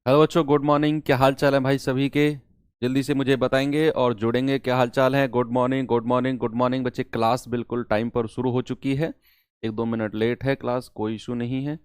Hello बच्चों, good morning. क्या हाल चाल है भाई सभी के? जल्दी से मुझे बताएंगे और जोड़ेंगे क्या हाल चाल है। Good morning, good morning, good morning बच्चे। क्लास बिल्कुल टाइम पर शुरू हो चुकी है। 1-2 मिनट लेट है क्लास, कोई इशू नहीं है।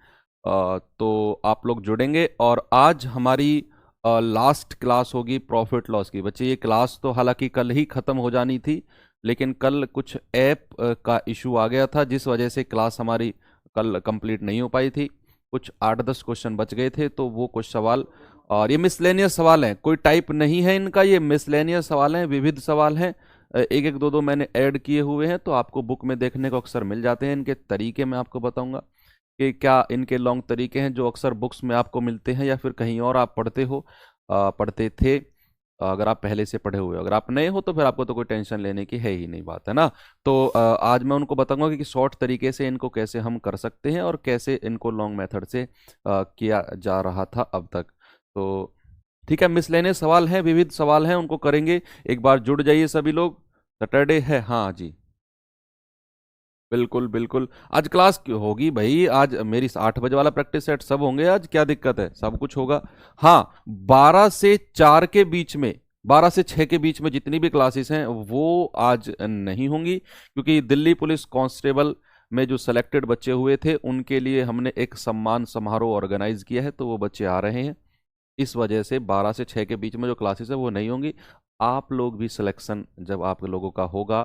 तो आप लोग जुड़ेंगे और आज हमारी लास्ट क्लास होगी प्रॉफिट लॉस की। बच्चे ये क्लास तो हालांकि कल ही ख़त्म हो जानी थी, लेकिन कल कुछ ऐप का इशू आ गया था जिस वजह से क्लास हमारी कल कंप्लीट नहीं हो पाई थी। कुछ 8-10 क्वेश्चन बच गए थे, तो वो कुछ सवाल, और ये मिसलेनियस सवाल हैं, कोई टाइप नहीं है इनका, ये मिसलेनियस सवाल हैं, विविध सवाल हैं। एक एक दो दो मैंने ऐड किए हुए हैं, तो आपको बुक में देखने को अक्सर मिल जाते हैं। इनके तरीके मैं आपको बताऊंगा कि क्या इनके लॉन्ग तरीके हैं जो अक्सर बुक्स में आपको मिलते हैं या फिर कहीं और आप पढ़ते हो, पढ़ते थे। अगर आप पहले से पढ़े हुए हो, अगर आप नए हो तो फिर आपको तो कोई टेंशन लेने की है ही नहीं, बात है ना। तो आज मैं उनको बताऊंगा कि शॉर्ट तरीके से इनको कैसे हम कर सकते हैं और कैसे इनको लॉन्ग मेथड से किया जा रहा था अब तक। तो ठीक है, मिसलेनियस सवाल हैं, विविध सवाल हैं, उनको करेंगे। एक बार जुड़ जाइए सभी लोग। सैटरडे है, हाँ जी, बिल्कुल बिल्कुल। आज क्लास क्यों होगी भाई? आज मेरी 8 बजे वाला प्रैक्टिस सेट सब होंगे आज, क्या दिक्कत है? सब कुछ होगा। हाँ, 12 से 4 के बीच में, 12 से 6 के बीच में जितनी भी क्लासेस हैं वो आज नहीं होंगी, क्योंकि दिल्ली पुलिस कांस्टेबल में जो सेलेक्टेड बच्चे हुए थे उनके लिए हमने एक सम्मान समारोह ऑर्गेनाइज किया है, तो वो बच्चे आ रहे हैं। इस वजह से 12 से 6 के बीच में जो क्लासेस है वो नहीं होंगी। आप लोग भी सिलेक्शन जब आप लोगों का होगा,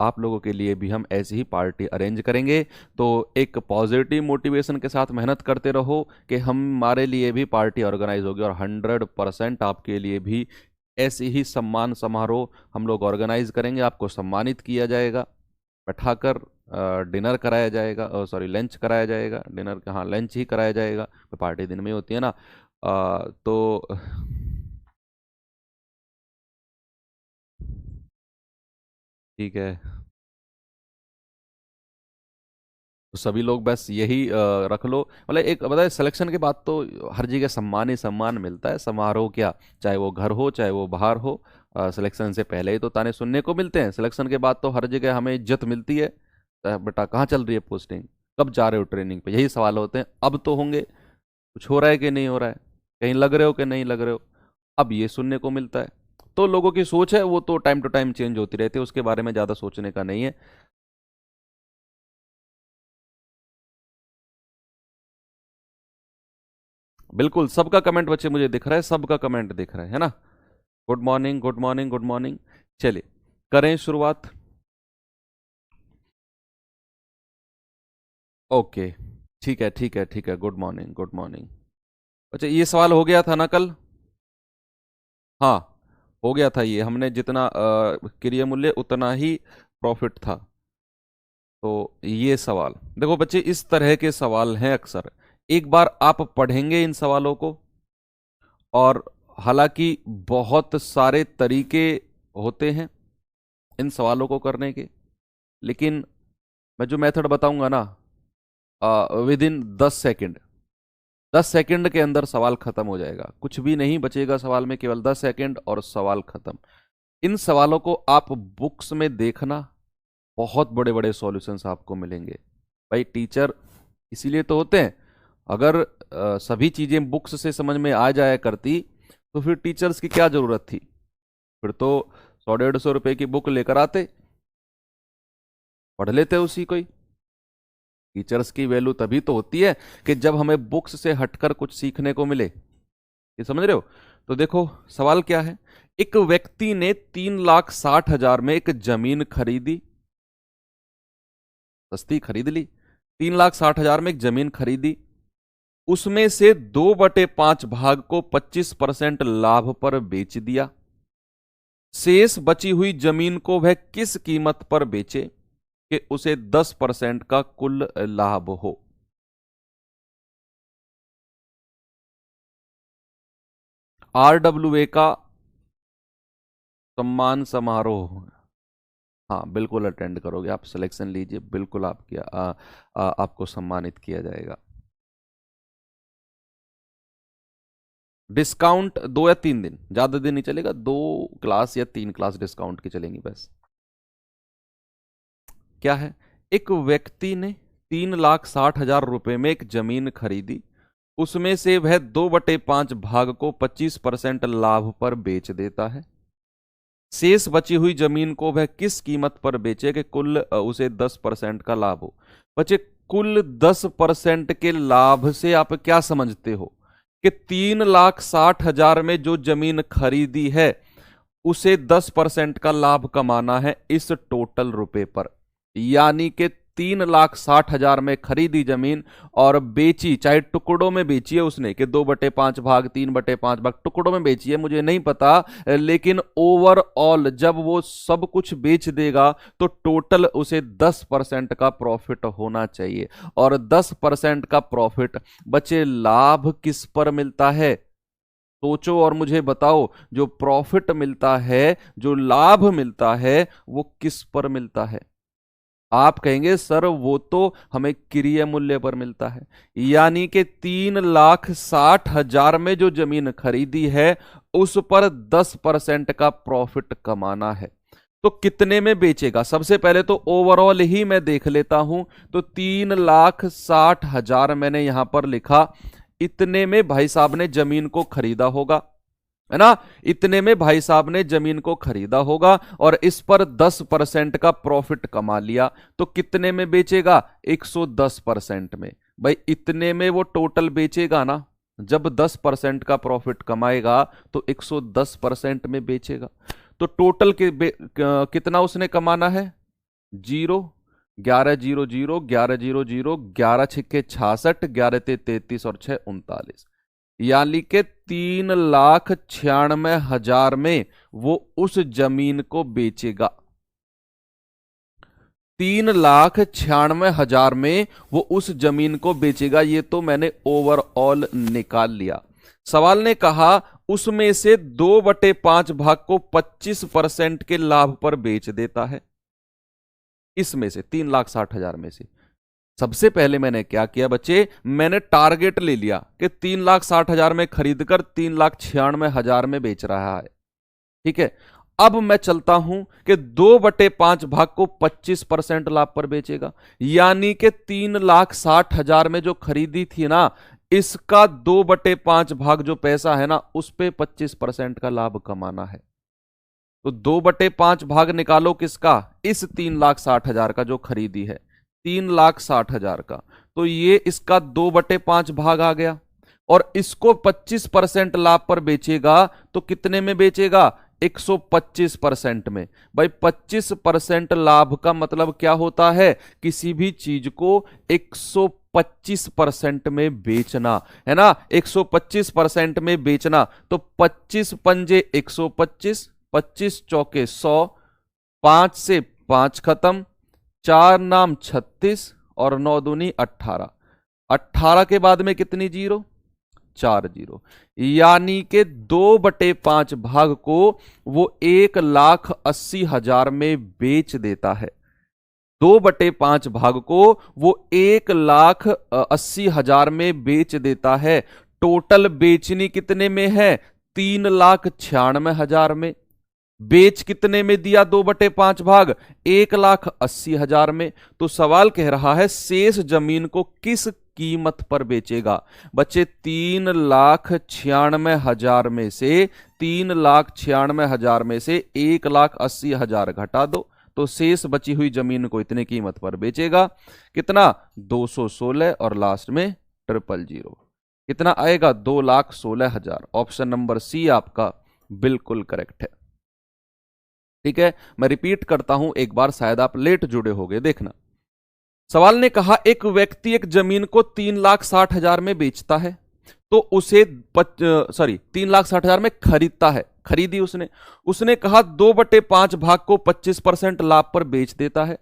आप लोगों के लिए भी हम ऐसी ही पार्टी अरेंज करेंगे। तो एक पॉजिटिव मोटिवेशन के साथ मेहनत करते रहो कि हमारे लिए भी पार्टी ऑर्गेनाइज होगी, और 100% आपके लिए भी ऐसी ही सम्मान समारोह हम लोग ऑर्गेनाइज करेंगे। आपको सम्मानित किया जाएगा, बैठाकर डिनर कराया जाएगा, सॉरी लंच कराया जाएगा। डिनर हाँ, लंच ही कराया जाएगा, तो पार्टी दिन में होती है ना। तो ठीक है। तो सभी लोग बस यही रख लो, मतलब एक बताए, सिलेक्शन के बाद तो हर जगह सम्मान ही सम्मान मिलता है। समारोह क्या, चाहे वो घर हो चाहे वो बाहर हो, सिलेक्शन से पहले ही तो ताने सुनने को मिलते हैं, सिलेक्शन के बाद तो हर जगह हमें इज्जत मिलती है। बेटा कहाँ चल रही है पोस्टिंग, कब जा रहे हो ट्रेनिंग पे, यही सवाल होते हैं। अब तो होंगे, कुछ हो रहा है कि नहीं हो रहा है, कहीं लग रहे हो कि नहीं लग रहे हो, अब ये सुनने को मिलता है। तो लोगों की सोच है वो तो टाइम टू टाइम चेंज होती रहती है, उसके बारे में ज़्यादा सोचने का नहीं है। बिल्कुल, सबका कमेंट बच्चे मुझे दिख रहा है, सबका कमेंट दिख रहा है ना। Good morning, good morning, good morning. चलिए करें शुरुआत। ओके, ठीक है, ठीक है, ठीक है। Good morning, good morning. अच्छा, ये सवाल हो गया था ना कल? हाँ, हो गया था। ये हमने जितना क्रिया मूल्य उतना ही प्रॉफिट था। तो ये सवाल देखो बच्चे, इस तरह के सवाल हैं अक्सर। एक बार आप पढ़ेंगे इन सवालों को, और हालांकि बहुत सारे तरीके होते हैं इन सवालों को करने के, लेकिन मैं जो मेथड बताऊंगा ना, विद इन 10 सेकेंड, 10 सेकेंड के अंदर सवाल खत्म हो जाएगा, कुछ भी नहीं बचेगा सवाल में, केवल 10 सेकेंड और सवाल खत्म। इन सवालों को आप बुक्स में देखना, बहुत बड़े बड़े सॉल्यूशंस आपको मिलेंगे। भाई टीचर इसीलिए तो होते हैं। अगर सभी चीजें बुक्स से समझ में आ जाया करती तो फिर टीचर्स की क्या जरूरत थी? फिर तो 100-150 रुपए की बुक लेकर आते, पढ़ लेते उसी को ही। टीचर्स की वैल्यू तभी तो होती है कि जब हमें बुक्स से हटकर कुछ सीखने को मिले। ये समझ रहे हो? तो देखो सवाल क्या है। एक व्यक्ति ने 3,60,000 में एक जमीन खरीदी, सस्ती खरीद ली। 3,60,000 में एक जमीन खरीदी, उसमें से 2/5 भाग को 25% लाभ पर बेच दिया। शेष बची हुई जमीन को वह किस कीमत पर बेचे कि उसे 10% का कुल लाभ हो? RWA का सम्मान समारोह। हाँ बिल्कुल अटेंड करोगे आप, सिलेक्शन लीजिए, बिल्कुल आपकी आपको सम्मानित किया जाएगा। डिस्काउंट 2 या 3 दिन, ज्यादा दिन नहीं चलेगा, 2 क्लास या 3 क्लास डिस्काउंट की चलेंगी बस। क्या है, एक व्यक्ति ने 3,60,000 रुपए में एक जमीन खरीदी, उसमें से वह 2/5 भाग को 25% लाभ पर बेच देता है। शेष बची हुई जमीन को वह किस कीमत पर बेचे कि कुल उसे 10% का लाभ हो। बच्चे, कुल 10% के लाभ से आप क्या समझते हो कि 3,60,000 में जो जमीन खरीदी है उसे 10% का लाभ कमाना है इस टोटल रुपए पर। यानी कि 3,60,000 में खरीदी जमीन और बेची, चाहे टुकड़ों में बेची है उसने कि 2/5 भाग, 3/5 भाग टुकड़ों में बेची है, मुझे नहीं पता, लेकिन ओवरऑल जब वो सब कुछ बेच देगा तो टोटल उसे 10% का प्रॉफिट होना चाहिए। और 10% का प्रॉफिट बच्चे लाभ किस पर मिलता है? सोचो और मुझे बताओ, जो प्रॉफिट मिलता है, जो लाभ मिलता है, वो किस पर मिलता है? आप कहेंगे सर वो तो हमें क्रिय मूल्य पर मिलता है। यानी कि 3,60,000 में जो जमीन खरीदी है उस पर 10% का प्रॉफिट कमाना है। तो कितने में बेचेगा? सबसे पहले तो ओवरऑल ही मैं देख लेता हूं। तो 3,60,000 मैंने यहां पर लिखा, इतने में भाई साहब ने जमीन को खरीदा होगा, है ना? इतने में भाई साहब ने जमीन को खरीदा होगा और इस पर 10% का प्रॉफिट कमा लिया। तो कितने में बेचेगा? 110% में। भाई इतने में वो टोटल बेचेगा ना, जब 10% का प्रॉफिट कमाएगा तो 110% में बेचेगा। तो टोटल कितना उसने कमाना है? 0, 11,00, 11,00, 11 छिक्के 66, 11 ते 33 और 6 39। यानी कि 3,96,000 में वो उस जमीन को बेचेगा। 3,96,000 में वो उस जमीन को बेचेगा। ये तो मैंने ओवरऑल निकाल लिया। सवाल ने कहा उसमें से 2/5 भाग को 25% के लाभ पर बेच देता है। इसमें से 3,60,000 में से सबसे पहले मैंने क्या किया बच्चे? मैंने टारगेट ले लिया कि 3,60,000 में खरीदकर 3,96,000 में बेच रहा है। ठीक है, अब मैं चलता हूं कि 2/5 भाग को 25% लाभ पर बेचेगा। यानी कि 3,60,000 में जो खरीदी थी ना, इसका 2/5 भाग जो पैसा है ना, उस पे 25% का लाभ कमाना है। तो 2/5 भाग निकालो किसका? इस 3,60,000 का जो खरीदी है, 3,60,000 का। तो ये इसका 2/5 भाग आ गया और इसको 25% लाभ पर बेचेगा तो कितने में बेचेगा? 125% में। भाई 25% लाभ का मतलब क्या होता है? किसी भी चीज को 125% में बेचना, है ना? 125% में बेचना। तो 25 पंजे 125, 25 चौके 100, 5 से 5 खत्म, 4 नाम 36 और 9 दूनी 18। 18 के बाद में कितनी जीरो? 4 जीरो। यानी कि 2/5 भाग को वो 1,80,000 में बेच देता है। 2/5 भाग को वो 1,80,000 में बेच देता है। टोटल बेचनी कितने में है? 3,96,000 में। बेच कितने में दिया 2/5 भाग? 1,80,000 में। तो सवाल कह रहा है शेष जमीन को किस कीमत पर बेचेगा? बच्चे 3,96,000 में से 3,96,000 में से 1,80,000 घटा दो तो शेष बची हुई जमीन को इतने कीमत पर बेचेगा। कितना? 216 और लास्ट में 000। कितना आएगा? 2,16,000। ऑप्शन नंबर सी आपका बिल्कुल करेक्ट है। ठीक है, मैं रिपीट करता हूं एक बार, शायद आप लेट जुड़े होंगे। देखना, सवाल ने कहा एक व्यक्ति एक जमीन को 3,60,000 में बेचता है तो उसे 3,60,000 में खरीदता है, खरीदी उसने कहा 2/5 भाग को 25% लाभ पर बेच देता है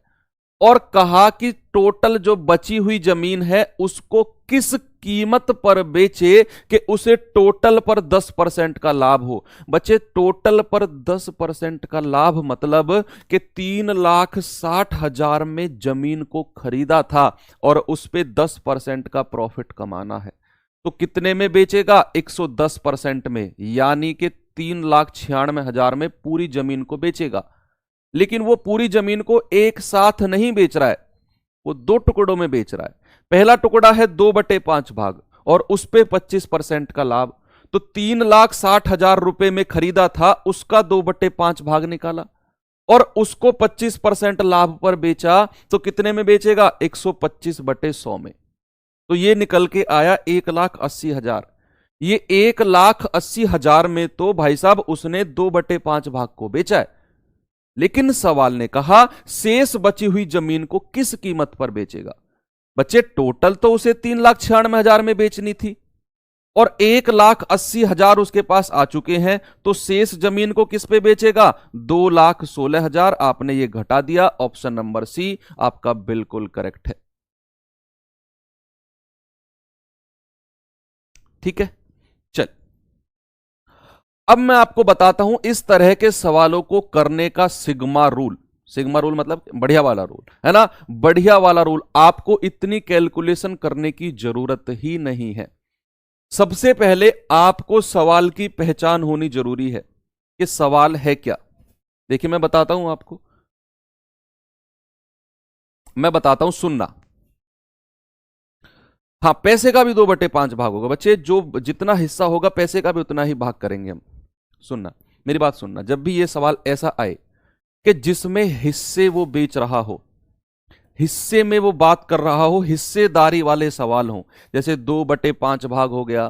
और कहा कि टोटल जो बची हुई जमीन है उसको किस कीमत पर बेचे कि उसे टोटल पर 10% का लाभ हो। बच्चे टोटल पर 10% का लाभ मतलब कि 3,60,000 में जमीन को खरीदा था और उस पे 10% का प्रॉफिट कमाना है। तो कितने में बेचेगा? 110% में। यानी कि 3,96,000 में पूरी जमीन को बेचेगा। लेकिन वो पूरी जमीन को एक साथ नहीं बेच रहा है, वो 2 टुकड़ों में बेच रहा है। पहला टुकड़ा है 2/5 भाग और उस पे 25% का लाभ। तो 3,60,000 रुपए में खरीदा था, उसका 2/5 भाग निकाला और उसको 25% लाभ पर बेचा, तो कितने में बेचेगा? 125/100 में। तो ये निकल के आया 1,80,000। ये 1,80,000 में तो भाई साहब उसने 2/5 भाग को बेचा है। लेकिन सवाल ने कहा शेष बची हुई जमीन को किस कीमत पर बेचेगा। बच्चे टोटल तो उसे 3,96,000 में बेचनी थी और 1,80,000 उसके पास आ चुके हैं, तो शेष जमीन को किस पे बेचेगा? 2,16,000। आपने ये घटा दिया। ऑप्शन नंबर सी आपका बिल्कुल करेक्ट है। ठीक है, चल अब मैं आपको बताता हूं इस तरह के सवालों को करने का सिग्मा रूल। सिग्मा रूल मतलब बढ़िया वाला रूल, है ना? बढ़िया वाला रूल। आपको इतनी कैलकुलेशन करने की जरूरत ही नहीं है। सबसे पहले आपको सवाल की पहचान होनी जरूरी है कि सवाल है क्या। देखिए मैं बताता हूं आपको, मैं बताता हूं, सुनना। हाँ, पैसे का भी 2/5 भाग होगा बच्चे, जो जितना हिस्सा होगा पैसे का भी उतना ही भाग करेंगे हम। सुनना, मेरी बात सुनना। जब भी ये सवाल ऐसा आए कि जिसमें हिस्से वो बेच रहा हो, हिस्से में वो बात कर रहा हो, हिस्सेदारी वाले सवाल हो, जैसे 2/5 भाग हो गया,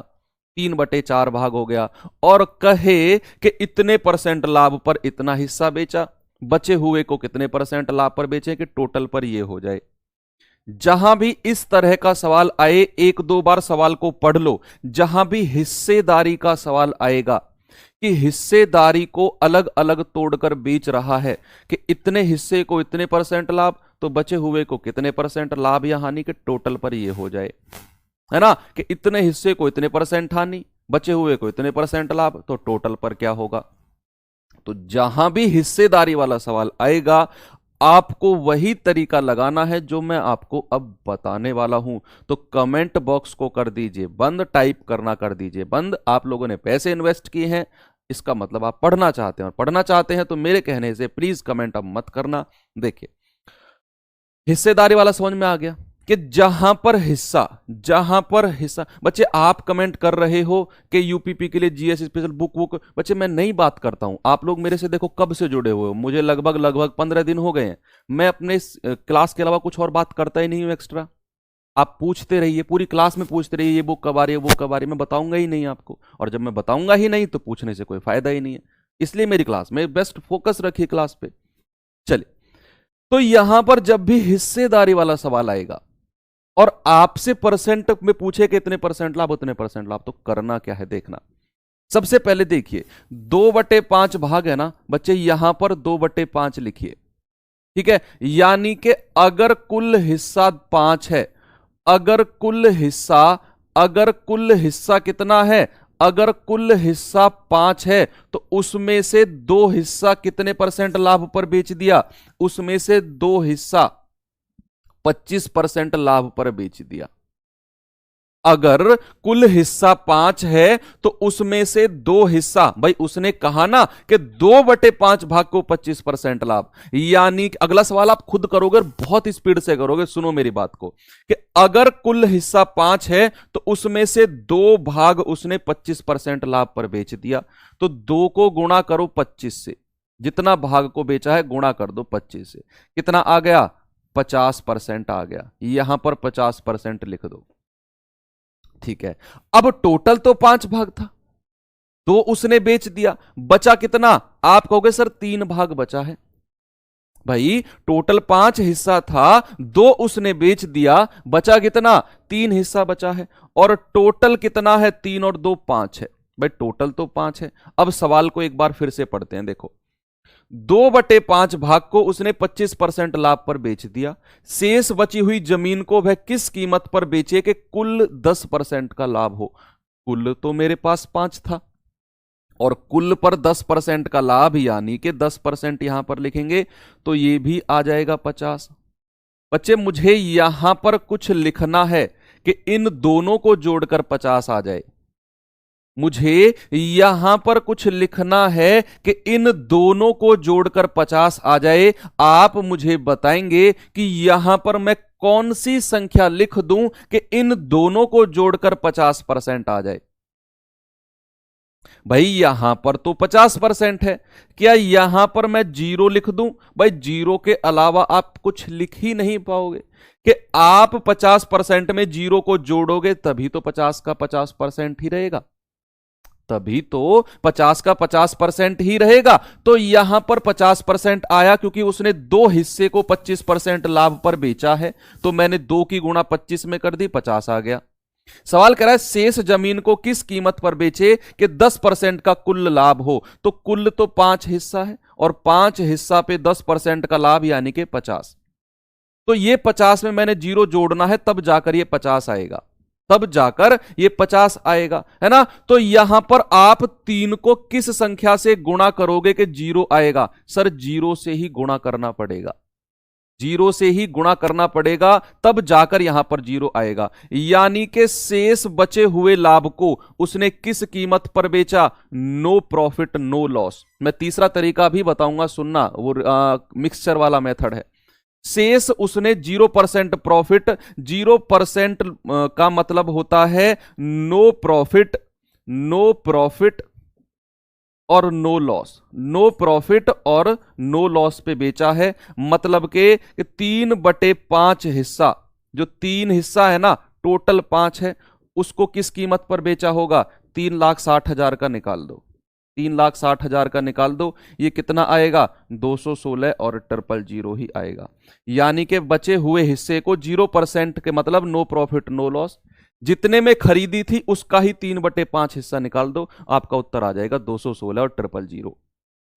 3/4 भाग हो गया, और कहे कि इतने % लाभ पर इतना हिस्सा बेचा, बचे हुए को कितने % लाभ पर बेचे, कि टोटल पर ये हो जाए। जहां भी इस तरह का सवाल आए, एक दो बार सवाल को पढ़ लो। जहां भी हिस्सेदारी का सवाल आएगा कि हिस्सेदारी को अलग अलग तोड़कर बेच रहा है, कि इतने हिस्से को इतने % लाभ, तो बचे हुए को कितने % लाभ या हानि, के टोटल पर ये हो जाए, है ना? कि इतने हिस्से को इतने % हानि, बचे हुए को इतने % लाभ, तो टोटल पर क्या होगा। तो जहां भी हिस्सेदारी वाला सवाल आएगा, आपको वही तरीका लगाना है जो मैं आपको अब बताने वाला हूं। तो कमेंट बॉक्स को कर दीजिए बंद, टाइप करना कर दीजिए बंद। आप लोगों ने पैसे इन्वेस्ट किए हैं, इसका मतलब आप पढ़ना चाहते हैं, और पढ़ना चाहते हैं तो मेरे कहने से प्लीज कमेंट अब मत करना। देखिए, हिस्सेदारी वाला समझ में आ गया कि जहां पर हिस्सा। बच्चे आप कमेंट कर रहे हो कि यूपीपी के लिए जीएस स्पेशल बुक। बच्चे मैं नई बात करता हूं, आप लोग मेरे से देखो कब से जुड़े हुए हो, मुझे लगभग 15 दिन हो गए हैं। मैं अपने क्लास के अलावा कुछ और बात करता ही नहीं हूं एक्स्ट्रा। आप पूछते रहिए, पूरी क्लास में पूछते रहिए, ये बुक कब आ रही है, वो कब आ रही है, मैं बताऊंगा ही नहीं आपको। और जब मैं बताऊंगा ही नहीं तो पूछने से कोई फायदा ही नहीं है। इसलिए मेरी क्लास में बेस्ट फोकस रखिए क्लास पे। चलिए, तो यहां पर जब भी हिस्सेदारी वाला सवाल आएगा और आपसे % में पूछे कि इतने % लाभ उतने % लाभ, तो करना क्या है देखना। सबसे पहले देखिए 2/5 भाग है ना बच्चे, यहां पर 2/5 लिखिए। ठीक है, यानी कि अगर कुल हिस्सा 5 है, अगर कुल हिस्सा कितना है, अगर कुल हिस्सा 5 है, तो उसमें से 2 हिस्सा कितने % लाभ पर बेच दिया, उसमें से 2 हिस्सा 25% लाभ पर बेच दिया। अगर कुल हिस्सा 5 है तो उसमें से 2 हिस्सा, भाई उसने कहा ना कि 2/5 भाग को 25% लाभ, यानी अगला सवाल आप खुद करोगे, बहुत स्पीड से करोगे, सुनो मेरी बात को, कि अगर कुल हिस्सा 5 है तो उसमें से 2 भाग उसने 25% लाभ पर बेच दिया। तो 2 को गुणा करो 25 से, जितना भाग को बेचा है गुणा कर दो 25 से, कितना आ गया? 50% आ गया। यहां पर 50% लिख दो। ठीक है, अब टोटल तो 5 भाग था, 2 उसने बेच दिया, बचा कितना? आप कहोगे सर 3 भाग बचा है। भाई टोटल 5 हिस्सा था, 2 उसने बेच दिया, बचा कितना? 3 हिस्सा बचा है। और टोटल कितना है? 3 और 2 5 है। भाई टोटल तो 5 है। अब सवाल को एक बार फिर से पढ़ते हैं, देखो 2/5 भाग को उसने 25% लाभ पर बेच दिया, शेष बची हुई जमीन को वह किस कीमत पर बेचे कि कुल 10% का लाभ हो। कुल तो मेरे पास 5 था और कुल पर 10% का लाभ, यानी कि 10% यहां पर लिखेंगे तो ये भी आ जाएगा 50। बच्चे मुझे यहां पर कुछ लिखना है कि इन दोनों को जोड़कर 50 आ जाए। मुझे यहां पर कुछ लिखना है कि इन दोनों को जोड़कर 50 आ जाए। आप मुझे बताएंगे कि यहां पर मैं कौन सी संख्या लिख दूं कि इन दोनों को जोड़कर 50% आ जाए। भाई यहां पर तो 50% है, क्या यहां पर मैं जीरो लिख दूं? भाई जीरो के अलावा आप कुछ लिख ही नहीं पाओगे कि आप 50% में जीरो को जोड़ोगे तभी तो 50 का 50% ही रहेगा, तभी तो 50 का 50% ही रहेगा। तो यहां पर 50% आया क्योंकि उसने दो हिस्से को 25% लाभ पर बेचा है, तो मैंने 2 की गुणा 25 में कर दी, 50 आ गया। सवाल कह रहा है शेष जमीन को किस कीमत पर बेचे कि 10% का कुल लाभ हो। तो कुल तो 5 हिस्सा है और 5 हिस्सा पे 10% का लाभ यानी कि 50। तो ये 50 में मैंने जीरो जोड़ना है, तब जाकर ये 50 आएगा, तब जाकर ये 50 आएगा, है ना। तो यहां पर आप 3 को किस संख्या से गुणा करोगे कि जीरो आएगा? सर जीरो से ही गुणा करना पड़ेगा, जीरो से ही गुणा करना पड़ेगा, तब जाकर यहां पर जीरो आएगा। यानी कि शेष बचे हुए लाभ को उसने किस कीमत पर बेचा? No profit no loss. मैं तीसरा तरीका भी बताऊंगा, सुनना, वो मिक्सचर वाला मेथड है। शेष उसने 0% प्रॉफिट, 0% का मतलब होता है नो प्रॉफिट, नो प्रॉफिट और नो लॉस, नो प्रॉफिट और नो लॉस पे बेचा है। मतलब के 3/5 हिस्सा, जो 3 हिस्सा है ना, टोटल 5 है, उसको किस कीमत पर बेचा होगा? 3,60,000 का निकाल दो, 3,60,000 का निकाल दो, ये कितना आएगा? 216 और 000 ही आएगा। यानी कि बचे हुए हिस्से को 0% के मतलब नो प्रॉफिट नो लॉस, जितने में खरीदी थी उसका ही 3/5 हिस्सा निकाल दो, आपका उत्तर आ जाएगा 216 और 000।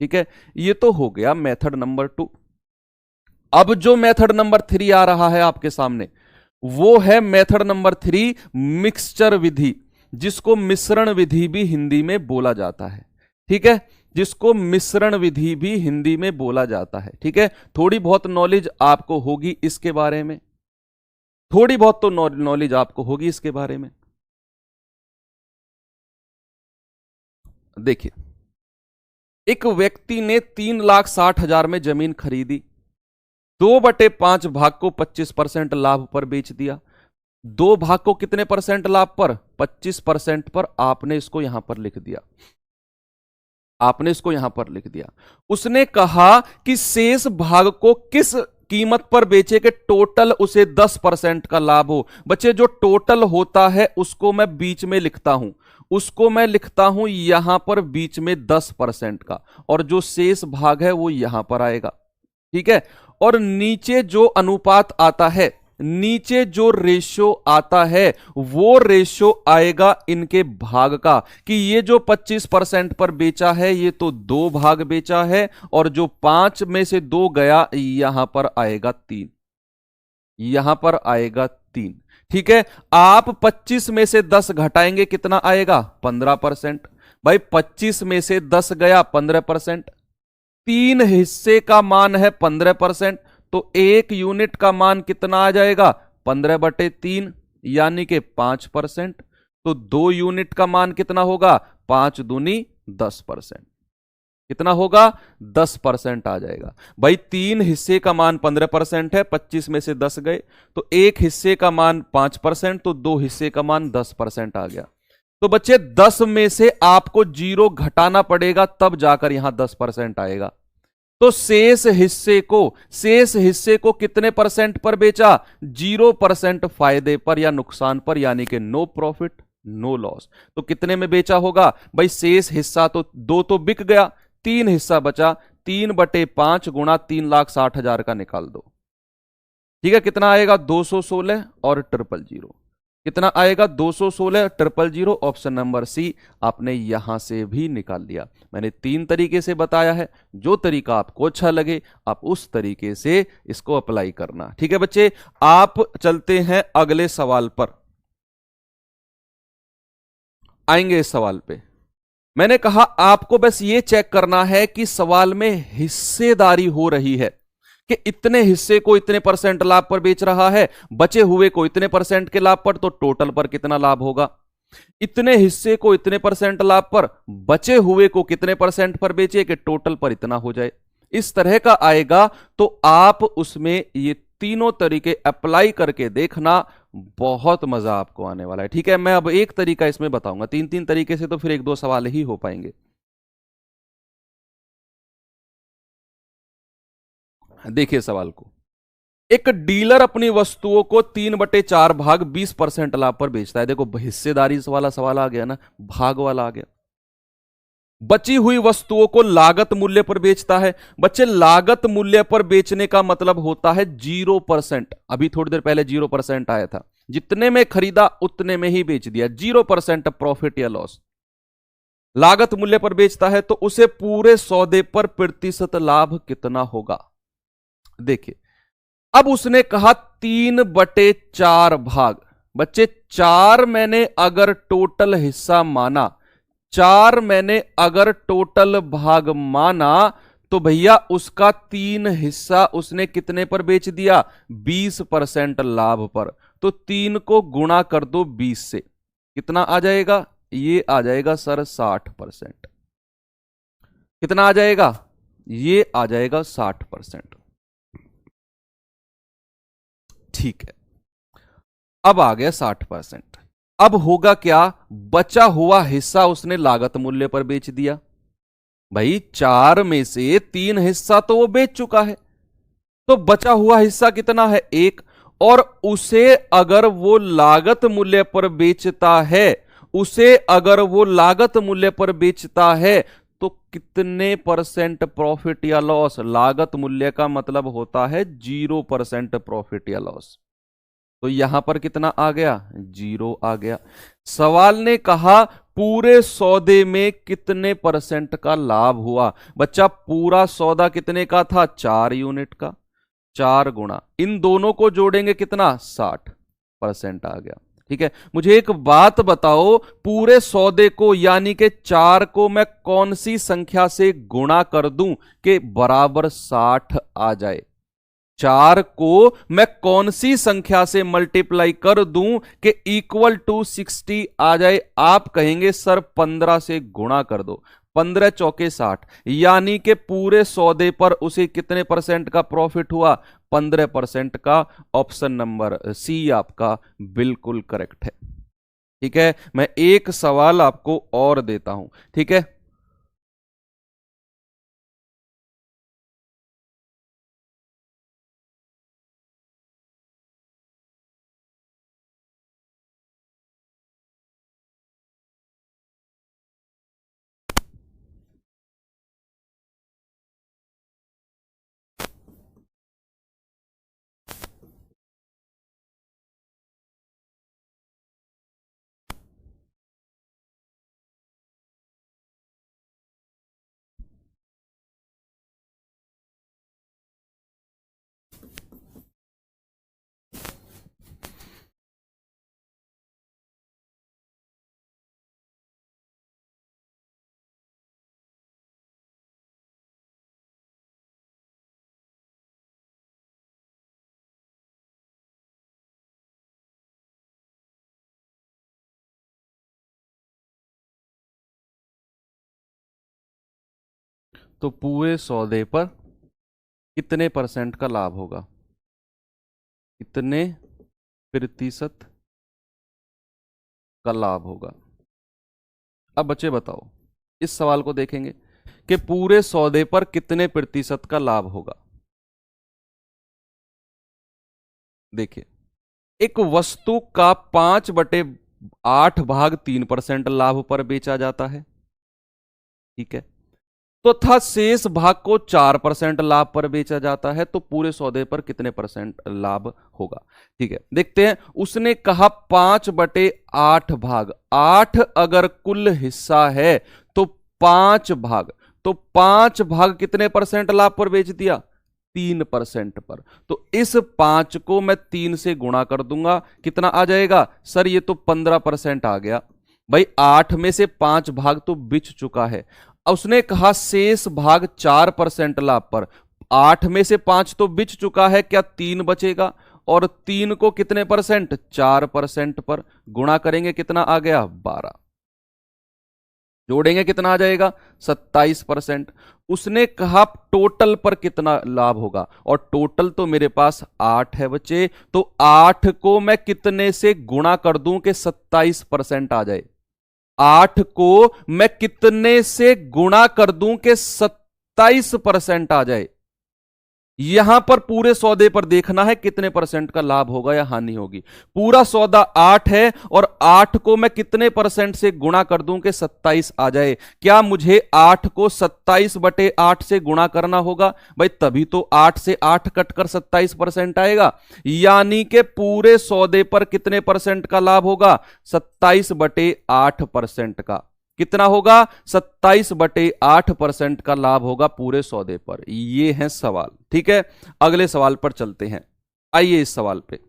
ठीक है, ये तो हो गया मेथड नंबर 2। अब जो मेथड नंबर 3 आ रहा है आपके सामने, वो है मेथड नंबर 3, मिक्सचर विधि, जिसको मिश्रण विधि भी हिंदी में बोला जाता है। ठीक है, जिसको मिश्रण विधि भी हिंदी में बोला जाता है। ठीक है, थोड़ी बहुत नॉलेज आपको होगी इसके बारे में, थोड़ी बहुत तो नॉलेज आपको होगी इसके बारे में। देखिए, एक व्यक्ति ने 3,60,000 में जमीन खरीदी, 2/5 भाग को 25% लाभ पर बेच दिया। 2 भाग को कितने परसेंट लाभ पर? 25% पर। आपने इसको यहां पर लिख दिया, आपने इसको यहां पर लिख दिया। उसने कहा कि शेष भाग को किस कीमत पर बेचे कि टोटल उसे 10% का लाभ हो। बच्चे, जो टोटल होता है उसको मैं बीच में लिखता हूं, उसको मैं लिखता हूं यहां पर बीच में 10% का, और जो शेष भाग है वो यहां पर आएगा। ठीक है, और नीचे जो अनुपात आता है, नीचे जो रेशो आता है, वो रेशो आएगा इनके भाग का, कि ये जो 25% पर बेचा है ये तो 2 भाग बेचा है, और जो 5 में से 2 गया यहां पर आएगा 3, यहां पर आएगा 3। ठीक है, आप 25 में से 10 घटाएंगे, कितना आएगा? 15%। भाई 25 में से 10 गया 15%, 3 हिस्से का मान है 15%, तो 1 यूनिट का मान कितना आ जाएगा? 15/3 यानी कि 5%। तो 2 यूनिट का मान कितना होगा? 5 दूनी 10%। कितना होगा? 10% आ जाएगा। भाई 3 हिस्से का मान 15% है, 25 में से 10 गए, तो 1 हिस्से का मान 5%, तो 2 हिस्से का मान 10% आ गया। तो बच्चे 10 में से आपको 0 घटाना पड़ेगा, तब जाकर यहां 10% आएगा। तो शेष हिस्से को कितने परसेंट पर बेचा? 0% फायदे पर या नुकसान पर, यानी कि नो प्रॉफिट नो लॉस। तो कितने में बेचा होगा? भाई शेष हिस्सा तो 2 तो बिक गया, 3 हिस्सा बचा, 3/5 गुणा 3,60,000 का निकाल दो। ठीक है, कितना आएगा? 216 और 000। कितना आएगा? 216 000। ऑप्शन नंबर सी आपने यहां से भी निकाल लिया। मैंने 3 तरीके से बताया है, जो तरीका आपको अच्छा लगे आप उस तरीके से इसको अप्लाई करना। ठीक है बच्चे, आप चलते हैं अगले सवाल पर, आएंगे इस सवाल पे। मैंने कहा आपको बस ये चेक करना है कि सवाल में हिस्सेदारी हो रही है, कि इतने हिस्से को इतने परसेंट लाभ पर बेच रहा है, बचे हुए को इतने परसेंट के लाभ पर, तो टोटल पर कितना लाभ होगा। इतने हिस्से को इतने परसेंट लाभ पर, बचे हुए को कितने परसेंट पर बेचे कि टोटल पर इतना हो जाए। इस तरह का आएगा तो आप उसमें ये तीनों तरीके अप्लाई करके देखना, बहुत मजा आपको आने वाला है। ठीक है, मैं अब एक तरीका इसमें बताऊंगा, तीन तीन तरीके से तो फिर एक दो सवाल ही हो पाएंगे। देखिए सवाल को, एक डीलर अपनी वस्तुओं को 3/4 भाग 20% लाभ पर बेचता है। देखो हिस्सेदारी वाला सवाल आ गया ना, भाग वाला आ गया। बची हुई वस्तुओं को लागत मूल्य पर बेचता है। बच्चे लागत मूल्य पर बेचने का मतलब होता है 0%। अभी थोड़ी देर पहले 0% आया था, जितने में खरीदा उतने में ही बेच दिया, 0% प्रॉफिट या लॉस। लागत मूल्य पर बेचता है तो उसे पूरे सौदे पर प्रतिशत लाभ कितना होगा। देखिए अब उसने कहा 3/4 भाग। बच्चे 4 मैंने अगर टोटल हिस्सा माना, 4 मैंने अगर टोटल भाग माना, तो भैया उसका 3 हिस्सा उसने कितने पर बेच दिया, 20% लाभ पर। तो 3 को गुणा कर दो 20 से, कितना आ जाएगा, ये आ जाएगा सर 60%। कितना आ जाएगा, ये आ जाएगा 60%। ठीक है, अब आ गया 60%। अब होगा क्या, बचा हुआ हिस्सा उसने लागत मूल्य पर बेच दिया। भाई 4 में से 3 हिस्सा तो वो बेच चुका है, तो बचा हुआ हिस्सा कितना है, 1। और उसे अगर वो लागत मूल्य पर बेचता है, उसे अगर वो लागत मूल्य पर बेचता है तो कितने परसेंट प्रॉफिट या लॉस। लागत मूल्य का मतलब होता है 0% प्रॉफिट या लॉस। तो यहां पर कितना आ गया, 0 आ गया। सवाल ने कहा पूरे सौदे में कितने परसेंट का लाभ हुआ। बच्चा पूरा सौदा कितने का था, 4 यूनिट का, 4 गुणा इन दोनों को जोड़ेंगे कितना, 60% आ गया। ठीक है, मुझे एक बात बताओ, पूरे सौदे को यानी कि 4 को मैं कौन सी संख्या से गुणा कर दूं कि बराबर 60 आ जाए। 4 को मैं कौन सी संख्या से मल्टीप्लाई कर दूं कि इक्वल टू 60 आ जाए। आप कहेंगे सर 15 से गुणा कर दो, 15 चौके 60, यानी कि पूरे सौदे पर उसे कितने परसेंट का प्रॉफिट हुआ, 15% का। ऑप्शन नंबर सी आपका बिल्कुल करेक्ट है। ठीक है, मैं एक सवाल आपको और देता हूं, ठीक है। तो पूरे सौदे पर कितने परसेंट का लाभ होगा, कितने प्रतिशत का लाभ होगा। अब बच्चे बताओ, इस सवाल को देखेंगे कि पूरे सौदे पर कितने प्रतिशत का लाभ होगा। देखिए एक वस्तु का 5/8 भाग 3% लाभ पर बेचा जाता है, ठीक है। तो था शेष भाग को 4% लाभ पर बेचा जाता है, तो पूरे सौदे पर कितने परसेंट लाभ होगा। ठीक है, देखते हैं। उसने कहा 5/8 भाग, 8 अगर कुल हिस्सा है तो 5 भाग, तो 5 भाग कितने परसेंट लाभ पर बेच दिया, 3% पर। तो इस 5 को मैं 3 से गुणा कर दूंगा, कितना आ जाएगा सर, ये तो 15% आ गया। भाई 8 में से 5 भाग तो बिच चुका है। उसने कहा शेष भाग 4% लाभ पर, 8 में से 5 तो बिच चुका है, क्या 3 बचेगा। और 3 को कितने परसेंट, 4% पर गुणा करेंगे, कितना आ गया 12, जोड़ेंगे कितना आ जाएगा 27%। उसने कहा टोटल पर कितना लाभ होगा, और टोटल तो मेरे पास 8 है बच्चे, तो 8 को मैं कितने से गुणा कर दूं कि 27% आ जाए, 8 को मैं कितने से गुणा कर दूं कि 27% आ जाए। यहां पर पूरे सौदे पर देखना है कितने परसेंट का लाभ होगा या हानि होगी। पूरा सौदा 8 है और 8 को मैं कितने परसेंट से गुणा कर दूं कि 27 आ जाए। क्या मुझे 8 को 27/8 से गुणा करना होगा भाई, तभी तो 8 से 8 कटकर 27% आएगा। यानी कि पूरे सौदे पर कितने परसेंट का लाभ होगा, 27/8% का। कितना होगा, 27/8% का लाभ होगा पूरे सौदे पर। ये है सवाल, ठीक है। अगले सवाल पर चलते हैं। आइए इस सवाल पे,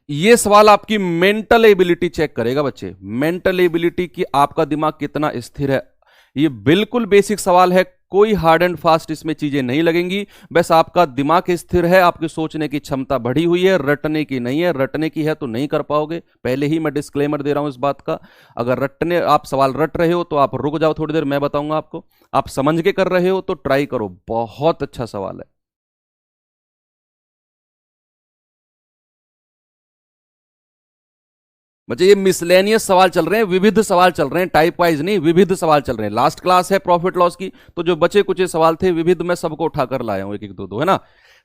ये सवाल आपकी मेंटल एबिलिटी चेक करेगा बच्चे, मेंटल एबिलिटी की आपका दिमाग कितना स्थिर है। ये बिल्कुल बेसिक सवाल है, कोई हार्ड एंड फास्ट इसमें चीजें नहीं लगेंगी, बस आपका दिमाग स्थिर है, आपकी सोचने की क्षमता बढ़ी हुई है, रटने की नहीं है। रटने की है तो नहीं कर पाओगे, पहले ही मैं डिस्क्लेमर दे रहा हूं इस बात का। अगर रटने आप सवाल रट रहे हो तो आप रुक जाओ थोड़ी देर, मैं बताऊंगा आपको। आप समझ के कर रहे हो तो ट्राई करो, बहुत अच्छा सवाल है। बच्चे ये मिसलेनियस सवाल चल रहे हैं, विविध सवाल चल रहे हैं, टाइप वाइज नहीं, विविध सवाल चल रहे हैं। लास्ट क्लास है प्रॉफिट लॉस की, तो जो बचे कुछ सवाल थे विविध में सबको उठाकर लाया हूं, एक एक दो दो, है ना।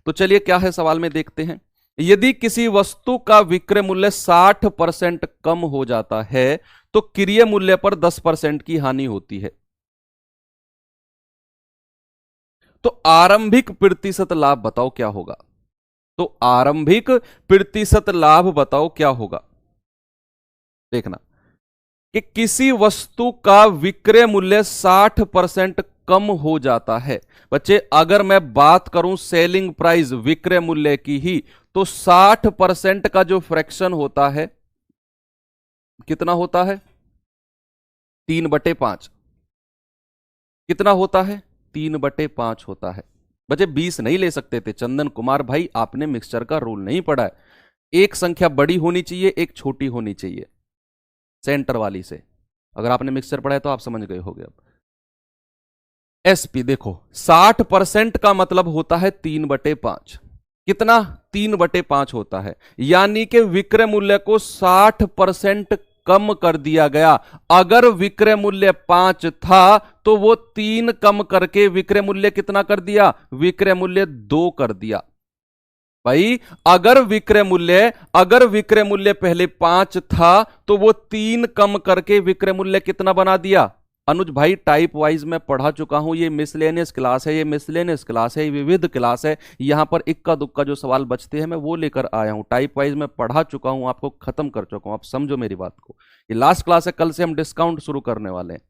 तो चलिए क्या है सवाल में देखते हैं। यदि किसी वस्तु का विक्रय मूल्य 60% कम हो जाता है तो क्रय मूल्य पर 10% की हानि होती है। तो आरंभिक प्रतिशत लाभ बताओ क्या होगा। तो आरंभिक प्रतिशत लाभ बताओ क्या होगा। देखना कि किसी वस्तु का विक्रय मूल्य 60% कम हो जाता है। बच्चे अगर मैं बात करूं सेलिंग प्राइस विक्रय मूल्य की ही, तो 60% का जो फ्रैक्शन होता है कितना होता है, 3/5। कितना होता है, 3/5 होता है। बच्चे 20 नहीं ले सकते थे चंदन कुमार भाई, आपने मिक्सचर का रूल नहीं पढ़ा है। एक संख्या बड़ी होनी चाहिए, एक छोटी होनी चाहिए सेंटर वाली से। अगर आपने मिक्सचर पढ़ा है तो आप समझ गए होगे। अब एसपी देखो, 60% का मतलब होता है 3/5। कितना, 3/5 होता है। यानी कि विक्रय मूल्य को 60% कम कर दिया गया। अगर विक्रय मूल्य 5 था तो वो 3 कम करके विक्रय मूल्य कितना कर दिया, विक्रय मूल्य 2 कर दिया। भाई अगर विक्रय मूल्य पहले 5 था तो वो 3 कम करके विक्रय मूल्य कितना बना दिया। अनुज भाई टाइप वाइज में पढ़ा चुका हूं, ये मिसलेनियस क्लास है, ये मिसलेनियस क्लास है, ये विविध क्लास है। यहां पर इक्का दुक्का जो सवाल बचते हैं मैं वो लेकर आया हूं। टाइप वाइज में पढ़ा चुका हूं, आपको खत्म कर चुका हूं। आप समझो मेरी बात को, ये लास्ट क्लास है, कल से हम डिस्काउंट शुरू करने वाले हैं,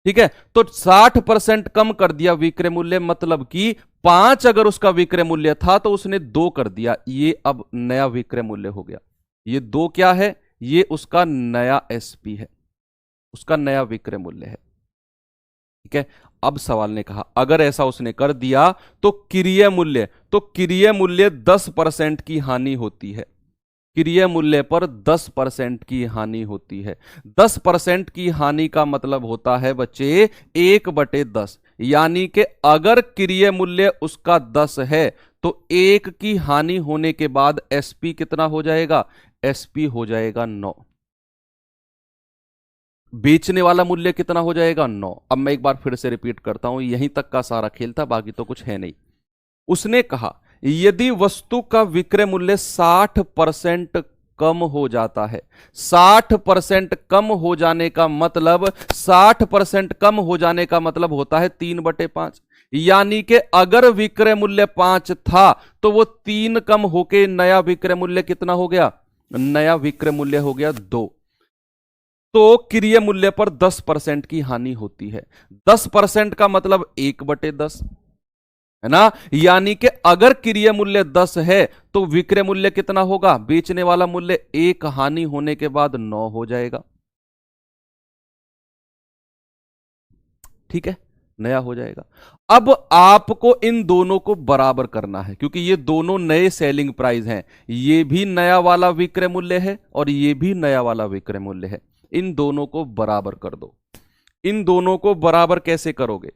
ठीक है। तो 60% कम कर दिया विक्रय मूल्य, मतलब कि 5 अगर उसका विक्रय मूल्य था तो उसने 2 कर दिया। ये अब नया विक्रय मूल्य हो गया। ये 2 क्या है, ये उसका नया एसपी है, उसका नया विक्रय मूल्य है, ठीक है। अब सवाल ने कहा अगर ऐसा उसने कर दिया तो क्रय मूल्य 10% की हानि होती है। क्रय मूल्य पर 10% की हानि होती है। 10% की हानि का मतलब होता है बच्चे 1/10। यानी कि अगर क्रय मूल्य उसका 10 है तो 1 की हानि होने के बाद एसपी कितना हो जाएगा, एसपी हो जाएगा 9। बेचने वाला मूल्य कितना हो जाएगा, 9। अब मैं एक बार फिर से रिपीट करता हूं, यहीं तक का सारा खेल था, बाकी तो कुछ है नहीं। उसने कहा यदि वस्तु का विक्रय मूल्य 60% कम हो जाता है, 60% कम हो जाने का मतलब 60% कम हो जाने का मतलब होता है 3/5। यानी कि अगर विक्रय मूल्य 5 था तो वो 3 कम होके नया विक्रय मूल्य कितना हो गया, नया विक्रय मूल्य हो गया 2। तो क्रय मूल्य पर 10% की हानि होती है। 10% का मतलब 1/10 है ना। यानी कि अगर क्रय मूल्य 10 है तो विक्रय मूल्य कितना होगा, बेचने वाला मूल्य 1 हानि होने के बाद 9 हो जाएगा, ठीक है। नया हो जाएगा। अब आपको इन दोनों को बराबर करना है क्योंकि ये दोनों नए सेलिंग प्राइस हैं। ये भी नया वाला विक्रय मूल्य है और ये भी नया वाला विक्रय मूल्य है। इन दोनों को बराबर कर दो। इन दोनों को बराबर कैसे करोगे?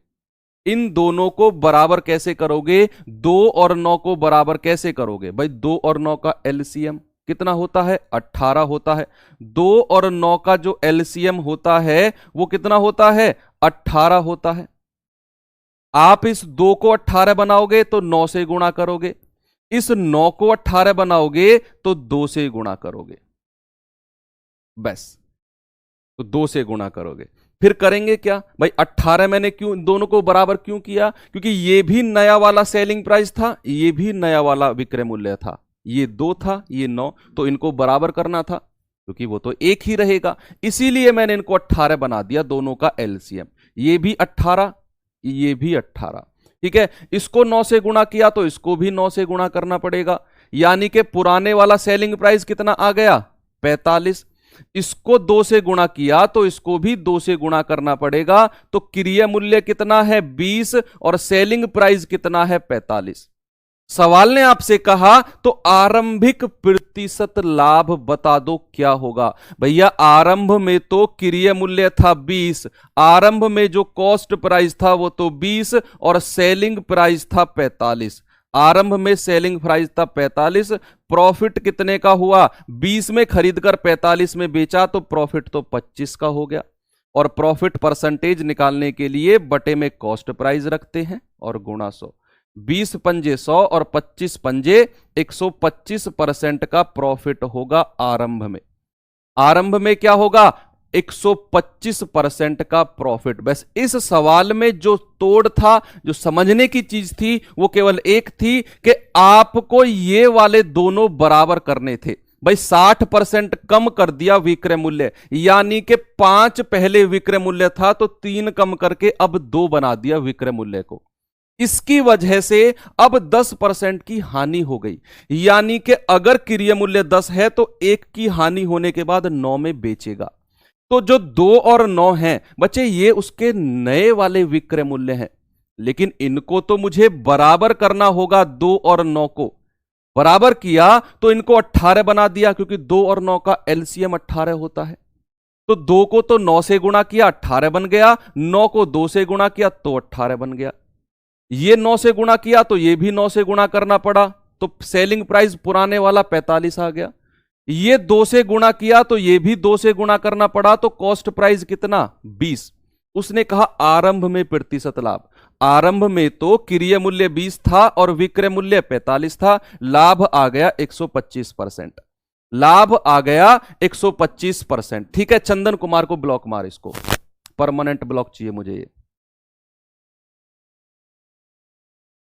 इन दोनों को बराबर कैसे करोगे? 2 और 9 को बराबर कैसे करोगे भाई? 2 और 9 का एलसीएम कितना होता है? 18 होता है। 2 और 9 का जो एलसीएम होता है वो कितना होता है? 18 होता है। आप इस 2 को 18 बनाओगे तो 9 से गुणा करोगे, इस 9 को 18 बनाओगे तो 2 से गुणा करोगे, बस। तो 2 से गुणा करोगे। फिर करेंगे क्या भाई? 18 मैंने क्यों दोनों को बराबर क्यों किया? क्योंकि ये भी नया वाला सेलिंग प्राइस था, ये भी नया वाला विक्रय मूल्य था। ये 2 था, ये 9, तो इनको बराबर करना था क्योंकि वो तो एक ही रहेगा, इसीलिए मैंने इनको 18 बना दिया, दोनों का एलसीएम। ये भी 18, ये भी 18, ठीक है। इसको 9 से गुणा किया तो इसको भी 9 से गुणा करना पड़ेगा, यानी कि पुराने वाला सेलिंग प्राइस कितना आ गया? 45। इसको 2 से गुणा किया तो इसको भी 2 से गुणा करना पड़ेगा, तो क्रय मूल्य कितना है? 20 और सेलिंग प्राइस कितना है? 45। सवाल ने आपसे कहा तो आरंभिक प्रतिशत लाभ बता दो क्या होगा। भैया आरंभ में तो क्रय मूल्य था 20, आरंभ में जो कॉस्ट प्राइस था वो तो 20 और सेलिंग प्राइस था 45। आरंभ में सेलिंग प्राइस था 45, प्रॉफिट कितने का हुआ? 20 में खरीद कर 45 में बेचा तो प्रॉफिट तो 25 का हो गया। और प्रॉफिट परसेंटेज निकालने के लिए बटे में कॉस्ट प्राइस रखते हैं और गुणा 100। 20 पंजे 100 और 25 पंजे 125% का प्रॉफिट होगा आरंभ में। आरंभ में क्या होगा? 125% का प्रॉफिट। बस इस सवाल में जो तोड़ था, जो समझने की चीज थी, वो केवल एक थी कि आपको ये वाले दोनों बराबर करने थे। भाई 60% कम कर दिया विक्रय मूल्य, यानी कि 5 पहले विक्रय मूल्य था तो 3 कम करके अब 2 बना दिया विक्रय मूल्य को। इसकी वजह से अब 10% की हानि हो गई, यानी कि अगर क्रय मूल्य 10 है तो 1 की हानि होने के बाद 9 में बेचेगा। तो जो 2 और 9 हैं बच्चे, ये उसके नए वाले विक्रय मूल्य हैं, लेकिन इनको तो मुझे बराबर करना होगा। 2 और 9 को बराबर किया तो इनको 18 बना दिया, क्योंकि 2 और 9 का एलसीएम 18 होता है। तो 2 को तो 9 से गुणा किया, 18 बन गया। 9 को 2 से गुणा किया तो 18 बन गया। ये 9 से गुणा किया तो ये भी 9 से गुणा करना पड़ा, तो सेलिंग प्राइस पुराने वाला 45 आ गया। ये 2 से गुणा किया तो ये भी 2 से गुणा करना पड़ा, तो कॉस्ट प्राइस कितना? 20। उसने कहा आरंभ में प्रतिशत लाभ। आरंभ में तो क्रय मूल्य 20 था और विक्रय मूल्य 45 था, लाभ आ गया 125%। लाभ आ गया 125%। ठीक है, चंदन कुमार को ब्लॉक मार, इसको परमानेंट ब्लॉक चाहिए मुझे ये।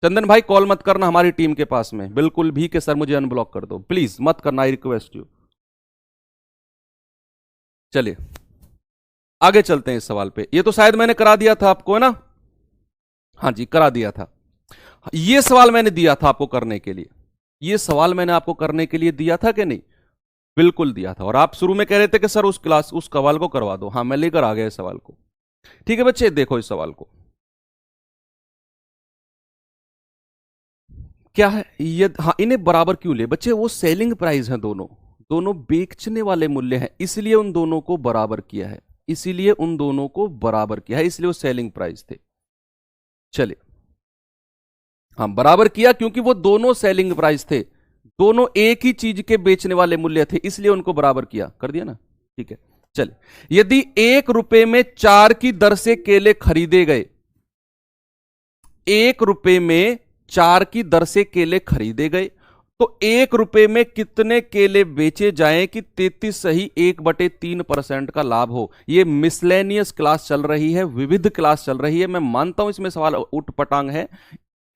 चंदन भाई कॉल मत करना हमारी टीम के पास में बिल्कुल भी कि सर मुझे अनब्लॉक कर दो, प्लीज मत करना, आई रिक्वेस्ट यू। चलिए आगे चलते हैं इस सवाल पे। ये तो शायद मैंने करा दिया था आपको, है ना? हाँ जी करा दिया था। ये सवाल मैंने दिया था आपको करने के लिए, ये सवाल मैंने आपको करने के लिए दिया था कि नहीं? बिल्कुल दिया था। और आप शुरू में कह रहे थे कि सर उस सवाल को करवा दो। हाँ मैं लेकर आ गया इस सवाल को। ठीक है बच्चे, देखो इस सवाल को क्या है ये। हाँ, इन्हें बराबर क्यों ले बच्चे? वो सेलिंग प्राइस है, दोनों दोनों बेचने वाले मूल्य हैं, इसलिए उन दोनों को बराबर किया है, इसीलिए उन दोनों को बराबर किया है, इसलिए वो सेलिंग प्राइस थे। चलिए हाँ बराबर किया क्योंकि वो दोनों सेलिंग प्राइस थे, दोनों एक ही चीज के बेचने वाले मूल्य थे, इसलिए उनको बराबर किया। कर दिया ना? ठीक है। चलिए, यदि 1 रुपए में 4 की दर से केले खरीदे गए, 1 रुपए में 4 की दर से केले खरीदे गए, तो 1 रुपए में कितने केले बेचे जाएं कि 33 सही 1/3% का लाभ हो। ये मिसलेनियस क्लास चल रही है, विविध क्लास चल रही है। मैं मानता हूं इसमें सवाल उठपटांग है,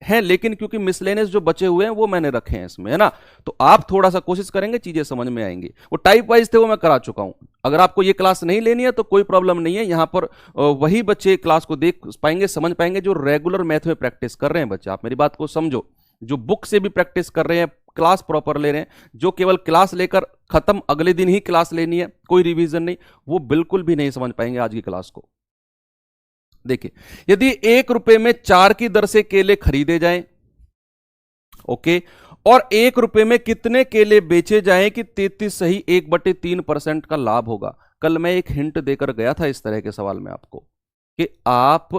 लेकिन क्योंकि मिसलेनियस जो बचे हुए हैं वो मैंने रखे हैं इसमें, है ना? तो आप थोड़ा सा कोशिश करेंगे, चीजें समझ में आएंगी। वो टाइप वाइज थे, वो मैं करा चुका हूं। अगर आपको ये क्लास नहीं लेनी है तो कोई प्रॉब्लम नहीं है, यहां पर वही बच्चे क्लास को देख पाएंगे, समझ पाएंगे जो रेगुलर मैथ में प्रैक्टिस कर रहे हैं बच्चे। आप मेरी बात को समझो, जो बुक से भी प्रैक्टिस कर रहे हैं, क्लास प्रॉपर ले रहे हैं, जो केवल क्लास लेकर खत्म अगले दिन ही क्लास लेनी है, कोई रिवीजन नहीं, वो बिल्कुल भी नहीं समझ पाएंगे आज की क्लास को। देखिए, यदि 1 रुपए में 4 की दर से केले खरीदे जाएं, ओके, और 1 रुपए में कितने केले बेचे जाएं कि 33 सही 1/3% का लाभ होगा। कल मैं एक हिंट देकर गया था इस तरह के सवाल में आपको कि आप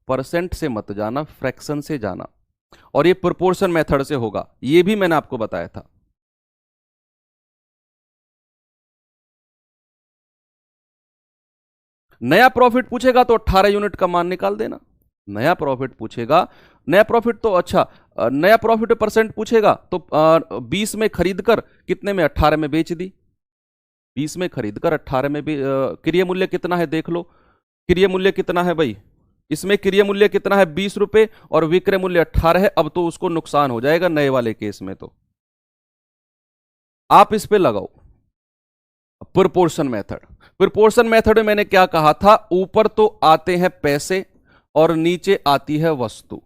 परसेंट से मत जाना, फ्रैक्शन से जाना, और ये प्रोपोर्शन मेथड से होगा, ये भी मैंने आपको बताया था। नया प्रॉफिट पूछेगा तो 18 यूनिट का मान निकाल देना। नया प्रॉफिट पूछेगा, नया प्रॉफिट तो अच्छा, नया प्रॉफिट परसेंट पूछेगा तो 20 में खरीद कर कितने में, 18 में बेच दी। 20 में खरीद कर 18 में भी, क्रिय मूल्य कितना है देख लो, क्रिय मूल्य कितना है भाई, इसमें क्रिय मूल्य कितना है 20 रुपए और विक्रय मूल्य 18 है। अब तो उसको नुकसान हो जाएगा नए वाले केस में, तो आप इस पे लगाओ प्रोपोर्शन मेथड। प्रोपोर्शन मेथड में मैंने क्या कहा था, ऊपर तो आते हैं पैसे और नीचे आती है वस्तु,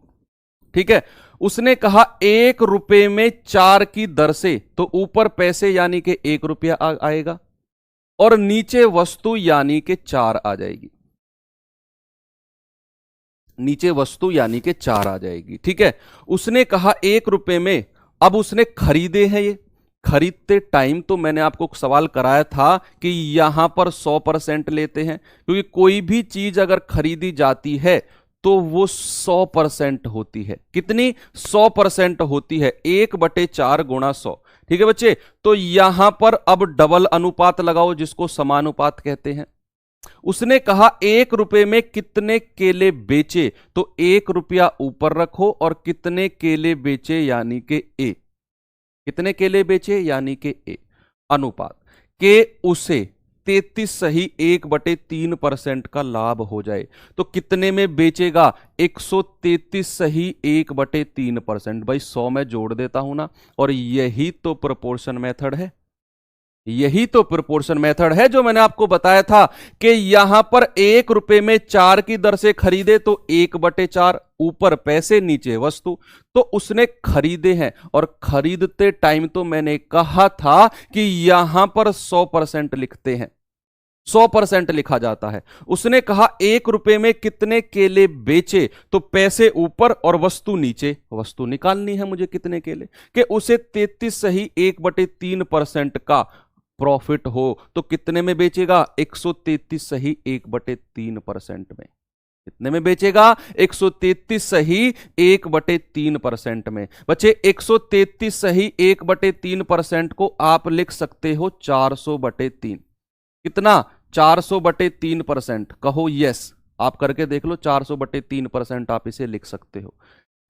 ठीक है। उसने कहा 1 रुपए में 4 की दर से, तो ऊपर पैसे यानी कि 1 रुपया आएगा और नीचे वस्तु यानी कि 4 आ जाएगी, नीचे वस्तु यानी कि 4 आ जाएगी, ठीक है। उसने कहा 1 रुपए में, अब उसने खरीदे हैं, ये खरीदते टाइम तो मैंने आपको सवाल कराया था कि यहां पर 100% लेते हैं, क्योंकि कोई भी चीज अगर खरीदी जाती है तो वो 100% होती है। कितनी? 100% होती है, 1/4 गुणा 100, ठीक है बच्चे। तो यहां पर अब डबल अनुपात लगाओ जिसको समानुपात कहते हैं। उसने कहा 1 रुपए में कितने केले बेचे, तो 1 रुपया ऊपर रखो और कितने केले बेचे यानी कि ए, कितने केले बेचे यानी कि ए, अनुपात के उसे 33 सही 1/3% का लाभ हो जाए तो कितने में बेचेगा, 133 सही 1/3%। भाई 100 में जोड़ देता हूं ना, और यही तो प्रोपोर्शन मेथड है, यही तो प्रोपोर्शन मेथड है जो मैंने आपको बताया था कि यहां पर 1 रुपए में 4 की दर से खरीदे तो 1/4, ऊपर पैसे नीचे वस्तु। तो उसने खरीदे हैं और खरीदते टाइम तो मैंने कहा था कि यहां पर 100% लिखते हैं, 100% लिखा जाता है। उसने कहा 1 रुपए में कितने केले बेचे, तो पैसे ऊपर और वस्तु नीचे, वस्तु निकालनी है मुझे कितने केले, कि उसे 33 सही 1/3% का प्रॉफिट हो तो कितने में बेचेगा, 133 सही 1/3% में। कितने में बेचेगा, 133 सही 1/3% में। बच्चे 133 सही 1/3% को आप लिख सकते हो 400/3। कितना, 400/3%। कहो यस, आप करके देख लो, 400/3% आप इसे लिख सकते हो,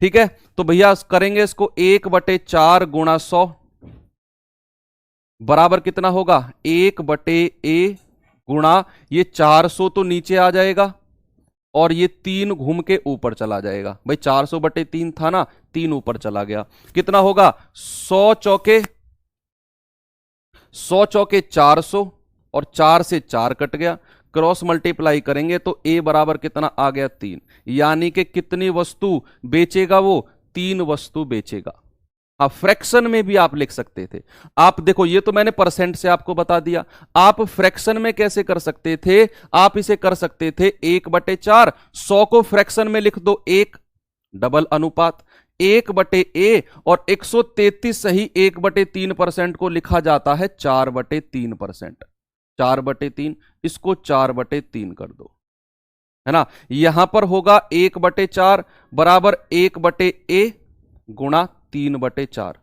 ठीक है। तो भैया करेंगे इसको, 1/4 गुणा 100 बराबर कितना होगा, 1/a गुणा ये 400 तो नीचे आ जाएगा और ये 3 घूम के ऊपर चला जाएगा। भाई 400/3 था ना, 3 ऊपर चला गया, कितना होगा, 100 चौके 400 और 4 से 4 कट गया, क्रॉस मल्टीप्लाई करेंगे तो a बराबर कितना आ गया, 3। यानी कि कितनी वस्तु बेचेगा वो, 3 वस्तु बेचेगा। आप फ्रैक्शन में भी आप लिख सकते थे। आप देखो, ये तो मैंने परसेंट से आपको बता दिया, आप फ्रैक्शन में कैसे कर सकते थे, आप इसे कर सकते थे 1/4, 100 को फ्रैक्शन में लिख दो 1, डबल अनुपात 1/a, और 133 सही 1/3% को लिखा जाता है 4/3%, 4/3, इसको 4/3 कर दो, है ना। यहां पर होगा 1/4 बराबर 1/a गुणा 3/4,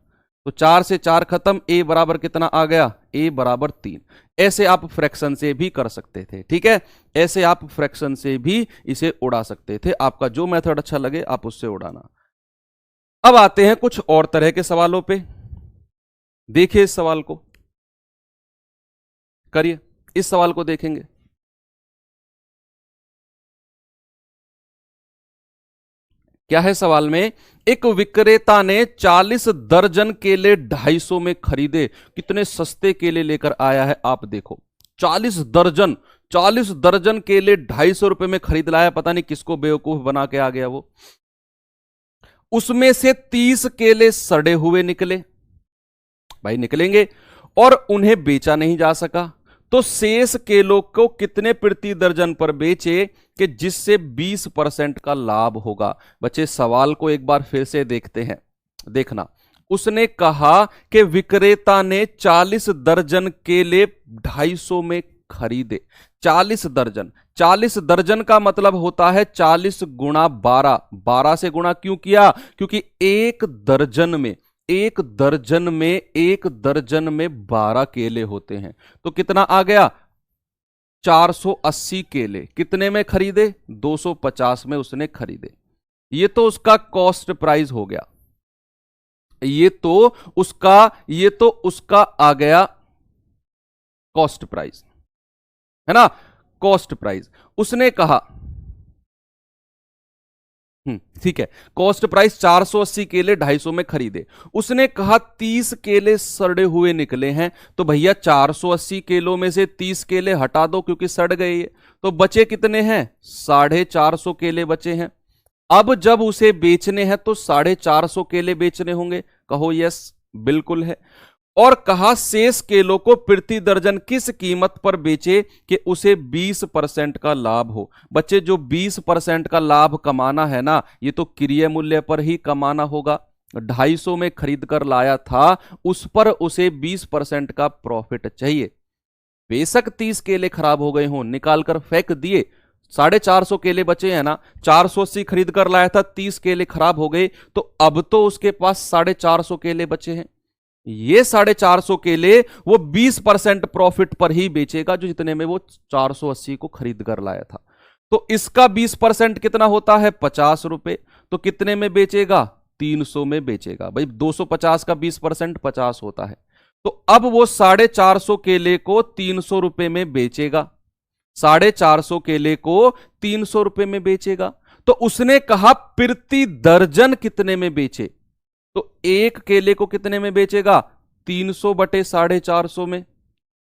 तो 4 से 4 खत्म, a बराबर कितना आ गया, a बराबर 3। ऐसे आप फ्रैक्शन से भी कर सकते थे, ठीक है, ऐसे आप फ्रैक्शन से भी इसे उड़ा सकते थे। आपका जो मेथड अच्छा लगे आप उससे उड़ाना। अब आते हैं कुछ और तरह के सवालों पे। देखिए इस सवाल को, करिए, इस सवाल को देखेंगे। क्या है सवाल में, एक विक्रेता ने 40 दर्जन केले 250 में खरीदे। कितने सस्ते केले लेकर आया है आप देखो, 40 दर्जन, 40 दर्जन केले 250 रुपए में खरीद लाया। पता नहीं किसको बेवकूफ बना के आ गया वो। उसमें से 30 केले सड़े हुए निकले, भाई निकलेंगे, और उन्हें बेचा नहीं जा सका। तो शेष केलों को कितने प्रति दर्जन पर बेचे कि जिससे 20% का लाभ होगा। बच्चे सवाल को एक बार फिर से देखते हैं, देखना। उसने कहा कि विक्रेता ने 40 दर्जन केले 250 में खरीदे। 40 दर्जन, 40 दर्जन का मतलब होता है 40 गुणा 12। 12 से गुणा क्यों किया? क्योंकि एक दर्जन में 12 केले होते हैं। तो कितना आ गया? 480 केले कितने में खरीदे? 250 में उसने खरीदे। ये तो उसका कॉस्ट प्राइस हो गया, ये तो उसका आ गया कॉस्ट प्राइस, है ना, कॉस्ट प्राइस। उसने कहा ठीक है, कॉस्ट प्राइस 480 केले 250 में खरीदे। उसने कहा 30 केले सड़े हुए निकले हैं, तो भैया 480 केलों में से 30 केले हटा दो क्योंकि सड़ गए ये, तो बचे कितने हैं? 450 केले बचे हैं। अब जब उसे बेचने हैं तो 450 केले बेचने होंगे। कहो यस, बिल्कुल है। और कहा शेष केलों को प्रति दर्जन किस कीमत पर बेचे कि उसे 20% का लाभ हो। बच्चे जो 20% का लाभ कमाना है ना, ये तो क्रय मूल्य पर ही कमाना होगा। 250 में खरीद कर लाया था, उस पर उसे 20% का प्रॉफिट चाहिए। बेशक 30 केले खराब हो गए हों, निकाल कर फेंक दिए, 450 केले बचे हैं ना। 480 खरीद कर लाया था, 30 केले खराब हो गए, तो अब तो उसके पास 450 केले बचे हैं। ये 450 केले वो 20% प्रॉफिट पर ही बेचेगा, जो जितने में वो 480 को खरीद कर लाया था। तो इसका 20% कितना होता है? 50 रुपए। तो कितने में बेचेगा? 300 में बेचेगा। भाई 250 का 20% 50 होता है। तो अब वो 450 केले को 300 रुपए में बेचेगा। 450 केले को 300 रुपए में बेचेगा। तो उसने कहा प्रति दर्जन कितने में बेचे, तो एक केले को कितने में बेचेगा? 300 बटे 450 में।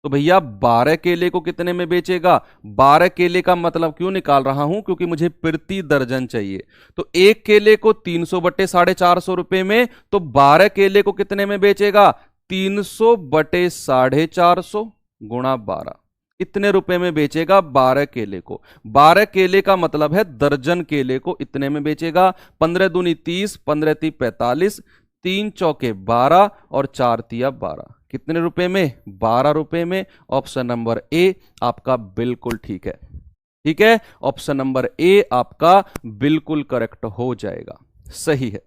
तो भैया 12 केले को कितने में बेचेगा? 12 केले का मतलब क्यों निकाल रहा हूं? क्योंकि मुझे प्रति दर्जन चाहिए। तो एक केले को 300 बटे 450 रुपए में, तो 12 केले को कितने में बेचेगा? 300 बटे 450 गुणा 12, इतने रुपए में बेचेगा 12 केले को। 12 केले का मतलब है दर्जन केले को इतने में बेचेगा। 15 दूनी 30, 15 ती 45, 3 चौके 12 और 4 तिया 12। कितने रुपए में? 12 रुपए में। ऑप्शन नंबर ए आपका बिल्कुल ठीक है। ठीक है, ऑप्शन नंबर ए आपका बिल्कुल करेक्ट हो जाएगा, सही है।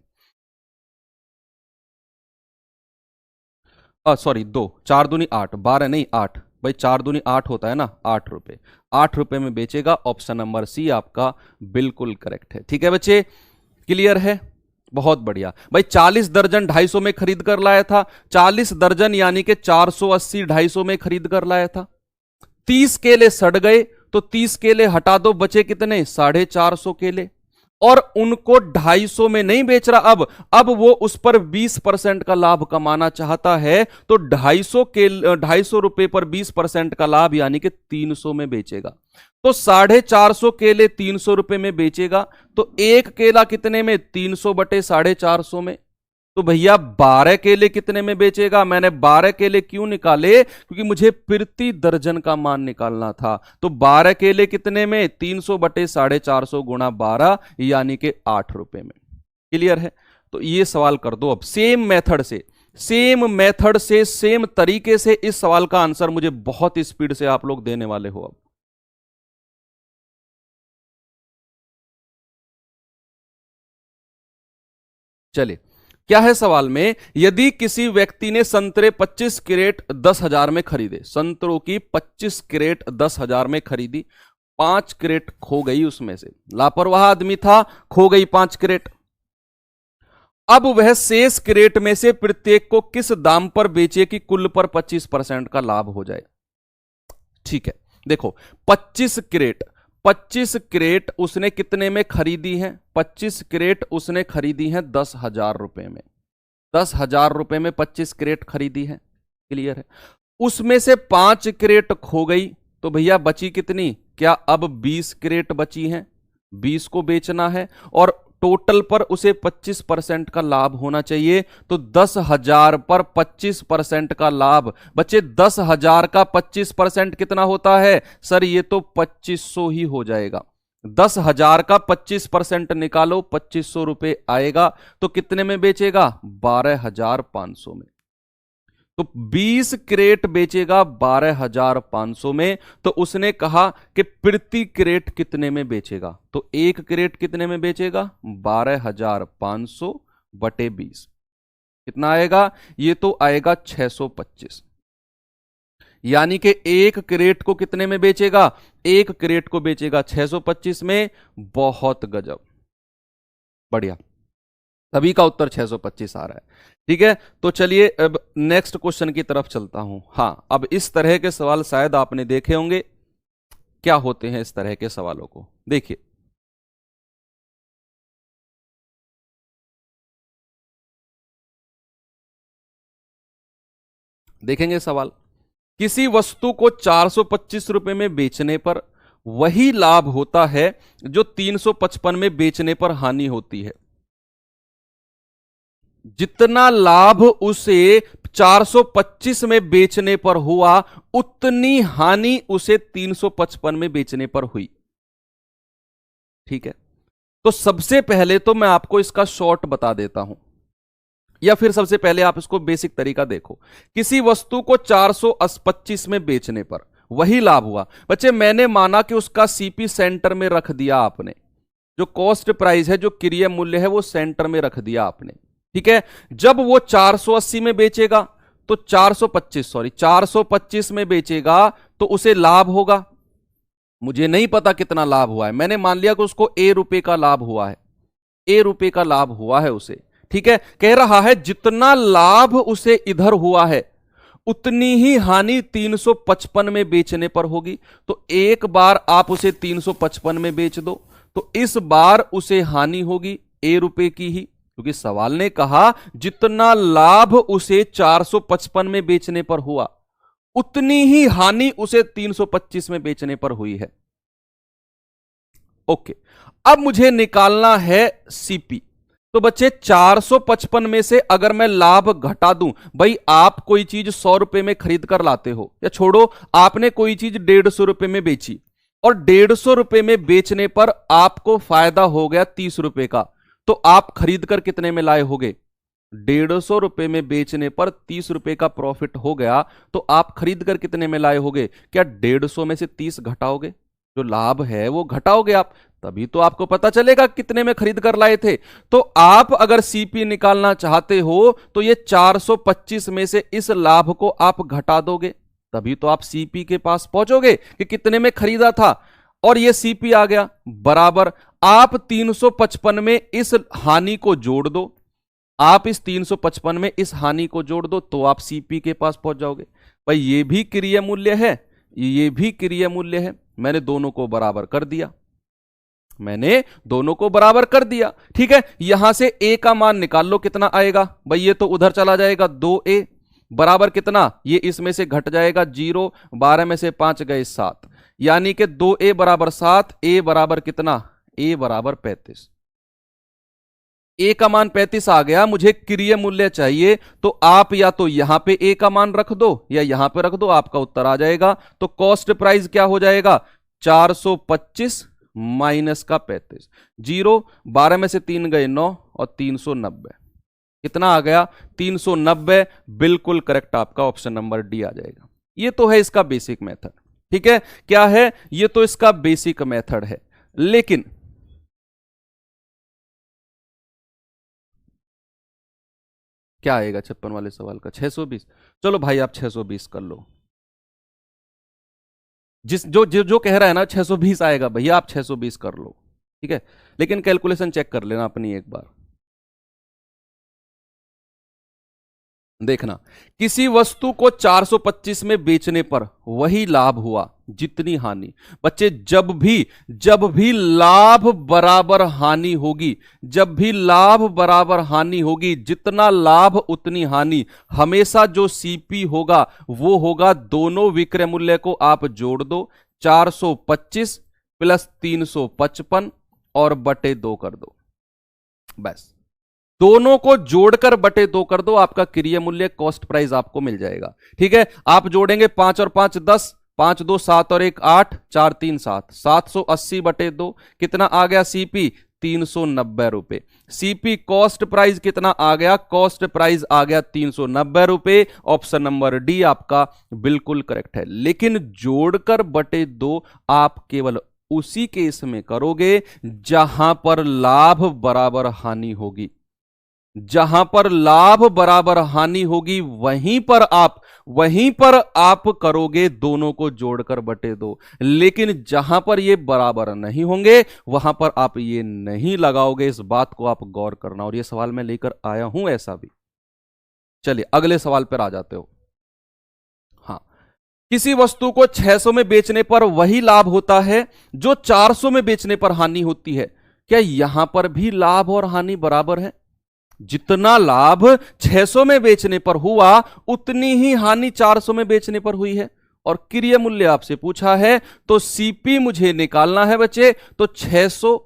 सॉरी 2, 4 दूनी 8, 12 नहीं 8। भाई 4 दूनी 8 होता है ना, 8 रुपए। 8 रुपए में बेचेगा। ऑप्शन नंबर सी आपका बिल्कुल करेक्ट है। ठीक है बच्चे, क्लियर है? बहुत बढ़िया। भाई 40 दर्जन 250 में खरीद कर लाया था। 40 दर्जन यानी कि 480 250 में खरीद कर लाया था। 30 केले सड़ गए, तो 30 केले हटा दो, बचे कितने? 450 केले। और उनको 250 में नहीं बेच रहा, अब वो उस पर 20% का लाभ कमाना चाहता है, तो 250 रुपए पर 20% का लाभ यानी कि 300 में बेचेगा। तो 450 केले 300 रुपए में बेचेगा, तो एक केला कितने में? 300 बटे 450 में। तो भैया 12 केले कितने में बेचेगा? मैंने 12 केले क्यों निकाले? क्योंकि मुझे प्रति दर्जन का मान निकालना था। तो 12 केले कितने में? 300 बटे 450 गुणा 12 यानी कि 8 रुपए में। क्लियर है? तो ये सवाल कर दो अब सेम मेथड से, सेम तरीके से। इस सवाल का आंसर मुझे बहुत स्पीड से आप लोग देने वाले हो। अब चलिए, क्या है सवाल में? यदि किसी व्यक्ति ने संतरे 25 क्रेट 10,000 में खरीदे, संतरों की 25 क्रेट 10,000 में खरीदी, 5 क्रेट खो गई उसमें से, लापरवाह आदमी था, खो गई 5 क्रेट। अब वह शेष क्रेट में से प्रत्येक को किस दाम पर बेचे कि कुल पर 25% का लाभ हो जाए। ठीक है, देखो 25 क्रेट उसने कितने में खरीदी है? 25 क्रेट उसने खरीदी है 10,000 रुपए में। 10,000 रुपए में 25 क्रेट खरीदी है। क्लियर है? उसमें से 5 क्रेट खो गई, तो भैया बची कितनी? क्या अब 20 क्रेट बची हैं? 20 को बेचना है और टोटल पर उसे 25% का लाभ होना चाहिए। तो 10,000 पर 25% का लाभ, बच्चे 10,000 का 25% कितना होता है सर? ये तो 2500 ही हो जाएगा। 10,000 का 25% निकालो, 2500 रुपए आएगा। तो कितने में बेचेगा? 12,500 में। तो 20 क्रेट बेचेगा 12,500 में। तो उसने कहा कि प्रति क्रेट कितने में बेचेगा? तो एक क्रेट कितने में बेचेगा? 12,500 बटे 20 कितना आएगा? ये तो आएगा 625। यानी कि एक क्रेट को कितने में बेचेगा? एक क्रेट को बेचेगा 625 में। बहुत गजब, बढ़िया, सभी का उत्तर 625 आ रहा है। ठीक है, तो चलिए अब नेक्स्ट क्वेश्चन की तरफ चलता हूं। हां, अब इस तरह के सवाल शायद आपने देखे होंगे। क्या होते हैं इस तरह के सवालों को? देखिए, देखेंगे सवाल। किसी वस्तु को 425 रुपए में बेचने पर वही लाभ होता है जो 355 में बेचने पर हानि होती है। जितना लाभ उसे 425 में बेचने पर हुआ, उतनी हानि उसे 355 में बेचने पर हुई। ठीक है, तो सबसे पहले तो मैं आपको इसका शॉर्ट बता देता हूं, या फिर सबसे पहले आप इसको बेसिक तरीका देखो। किसी वस्तु को 425 में बेचने पर वही लाभ हुआ। बच्चे, मैंने माना कि उसका सीपी सेंटर में रख दिया आपने, जो कॉस्ट प्राइस है, जो क्रिया मूल्य है, वो सेंटर में रख दिया आपने। ठीक है, जब वो 480 में बेचेगा तो 425 में बेचेगा तो उसे लाभ होगा। मुझे नहीं पता कितना लाभ हुआ है, मैंने मान लिया कि उसको ए रुपए का लाभ हुआ है, ए रुपए का लाभ हुआ है उसे। ठीक है, कह रहा है जितना लाभ उसे इधर हुआ है उतनी ही हानि 355 में बेचने पर होगी। तो एक बार आप उसे 355 में बेच दो तो इस बार उसे हानि होगी ए रुपए की ही, क्योंकि सवाल ने कहा जितना लाभ उसे 455 में बेचने पर हुआ उतनी ही हानि उसे 325 में बेचने पर हुई है। ओके, अब मुझे निकालना है सीपी। तो बच्चे 455 में से अगर मैं लाभ घटा दूं, भाई आप कोई चीज 100 रुपए में खरीद कर लाते हो, या छोड़ो आपने कोई चीज 150 रुपए में बेची और 150 रुपए में बेचने पर आपको फायदा हो गया 30 रुपए का, तो आप खरीद कर कितने में लाए होगे? 150 रुपए में बेचने पर 30 रुपए का प्रॉफिट हो गया, तो आप खरीद कर कितने में लाए होगे? क्या 150 में से 30 घटाओगे? जो लाभ है वो घटाओगे आप, तभी तो आपको पता चलेगा कितने में खरीद कर लाए थे। तो आप अगर सीपी निकालना चाहते हो तो ये 425 में से इस लाभ को आप घटा दोगे, तभी तो आप सीपी के पास पहुंचोगे कि कितने में खरीदा था। और ये सीपी आ गया बराबर, आप 355 में इस हानि को जोड़ दो, आप इस 355 में इस हानि को जोड़ दो, तो आप सीपी के पास पहुंच जाओगे। भाई ये भी क्रिया मूल्य है, ये भी क्रिया मूल्य है, मैंने दोनों को बराबर कर दिया, मैंने दोनों को बराबर कर दिया। ठीक है, यहां से ए का मान निकाल लो, कितना आएगा? भाई ये तो उधर चला जाएगा, 2a बराबर कितना? ये इसमें से घट जाएगा 0, 12 में से 5 गए 7, यानी कि 2a बराबर 7, a बराबर कितना? a बराबर 35। ए का मान 35 आ गया, मुझे क्रिया मूल्य चाहिए, तो आप या तो यहां पे ए का मान रख दो या यहां पे रख दो, आपका उत्तर आ जाएगा। तो कॉस्ट प्राइस क्या हो जाएगा? 425 माइनस का 35, 0, 12 में से 3 गए 9 और 390, कितना आ गया? 390। बिल्कुल करेक्ट, आपका ऑप्शन नंबर डी आ जाएगा। ये तो है इसका बेसिक मेथड। ठीक है, क्या है? ये तो इसका बेसिक मेथड है, लेकिन क्या आएगा 56 वाले सवाल का? 620। चलो भाई आप 620 कर लो, जिस जो जो जो कह रहा है ना 620 आएगा, भैया आप 620 कर लो। ठीक है, लेकिन कैलकुलेशन चेक कर लेना अपनी एक बार। देखना, किसी वस्तु को 425 में बेचने पर वही लाभ हुआ जितनी हानि। बच्चे, जब भी लाभ बराबर हानि होगी, जब भी लाभ बराबर हानि होगी, जितना लाभ उतनी हानि, हमेशा जो सीपी होगा वो होगा, दोनों विक्रय मूल्य को आप जोड़ दो, 425 प्लस 355 और बटे 2 कर दो। बस दोनों को जोड़कर बटे 2 कर दो, आपका क्रिया मूल्य कॉस्ट प्राइस आपको मिल जाएगा। ठीक है, आप जोड़ेंगे 5 और 5 10, 5 2 7 और 1 8, 4 3 7, 780 बटे 2 कितना आ गया सीपी 390 रुपए। सीपी कॉस्ट प्राइस कितना आ गया, कॉस्ट प्राइस आ गया 390 रुपए। ऑप्शन नंबर डी आपका बिल्कुल करेक्ट है। लेकिन जोड़कर बटे 2 आप केवल उसी केस में करोगे जहां पर लाभ बराबर हानि होगी। जहां पर लाभ बराबर हानि होगी वहीं पर आप करोगे दोनों को जोड़कर बटे 2। लेकिन जहां पर ये बराबर नहीं होंगे वहां पर आप ये नहीं लगाओगे। इस बात को आप गौर करना, और ये सवाल मैं लेकर आया हूं ऐसा भी। चलिए अगले सवाल पर आ जाते हो। हाँ, किसी वस्तु को 600 में बेचने पर वही लाभ होता है जो 400 में बेचने पर हानि होती है। क्या यहां पर भी लाभ और हानि बराबर है? जितना लाभ 600 में बेचने पर हुआ उतनी ही हानि 400 में बेचने पर हुई है। और क्रिया मूल्य आपसे पूछा है तो सीपी मुझे निकालना है बच्चे। तो 600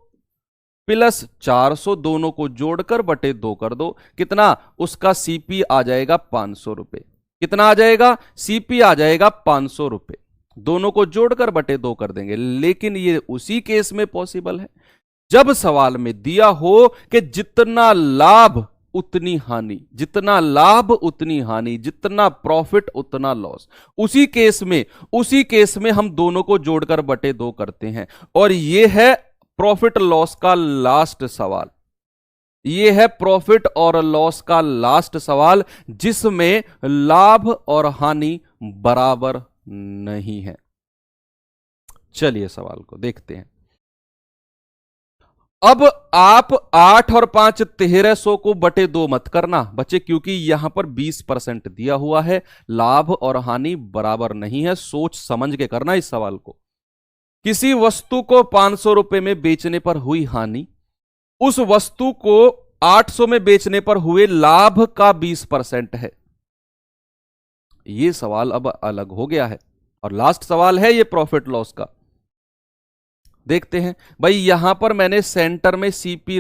प्लस 400 दोनों को जोड़कर बटे 2 कर दो, कितना उसका सीपी आ जाएगा 500 रुपए। कितना आ जाएगा? सीपी आ जाएगा 500 रुपए। दोनों को जोड़कर बटे 2 कर देंगे। लेकिन ये उसी केस में पॉसिबल है जब सवाल में दिया हो कि जितना लाभ उतनी हानि, जितना लाभ उतनी हानि, जितना प्रॉफिट उतना लॉस। उसी केस में हम दोनों को जोड़कर बटे 2 करते हैं। और यह है प्रॉफिट लॉस का लास्ट सवाल। यह है प्रॉफिट और लॉस का लास्ट सवाल जिसमें लाभ और हानि बराबर नहीं है। चलिए सवाल को देखते हैं। अब आप 8 और 5 1300 को बटे 2 मत करना बच्चे, क्योंकि यहां पर 20% दिया हुआ है। लाभ और हानि बराबर नहीं है। सोच समझ के करना इस सवाल को। किसी वस्तु को 500 रुपए में बेचने पर हुई हानि उस वस्तु को 800 में बेचने पर हुए लाभ का 20% है। यह सवाल अब अलग हो गया है और लास्ट सवाल है यह प्रॉफिट लॉस का। देखते हैं भाई, यहां पर मैंने सेंटर में सीपी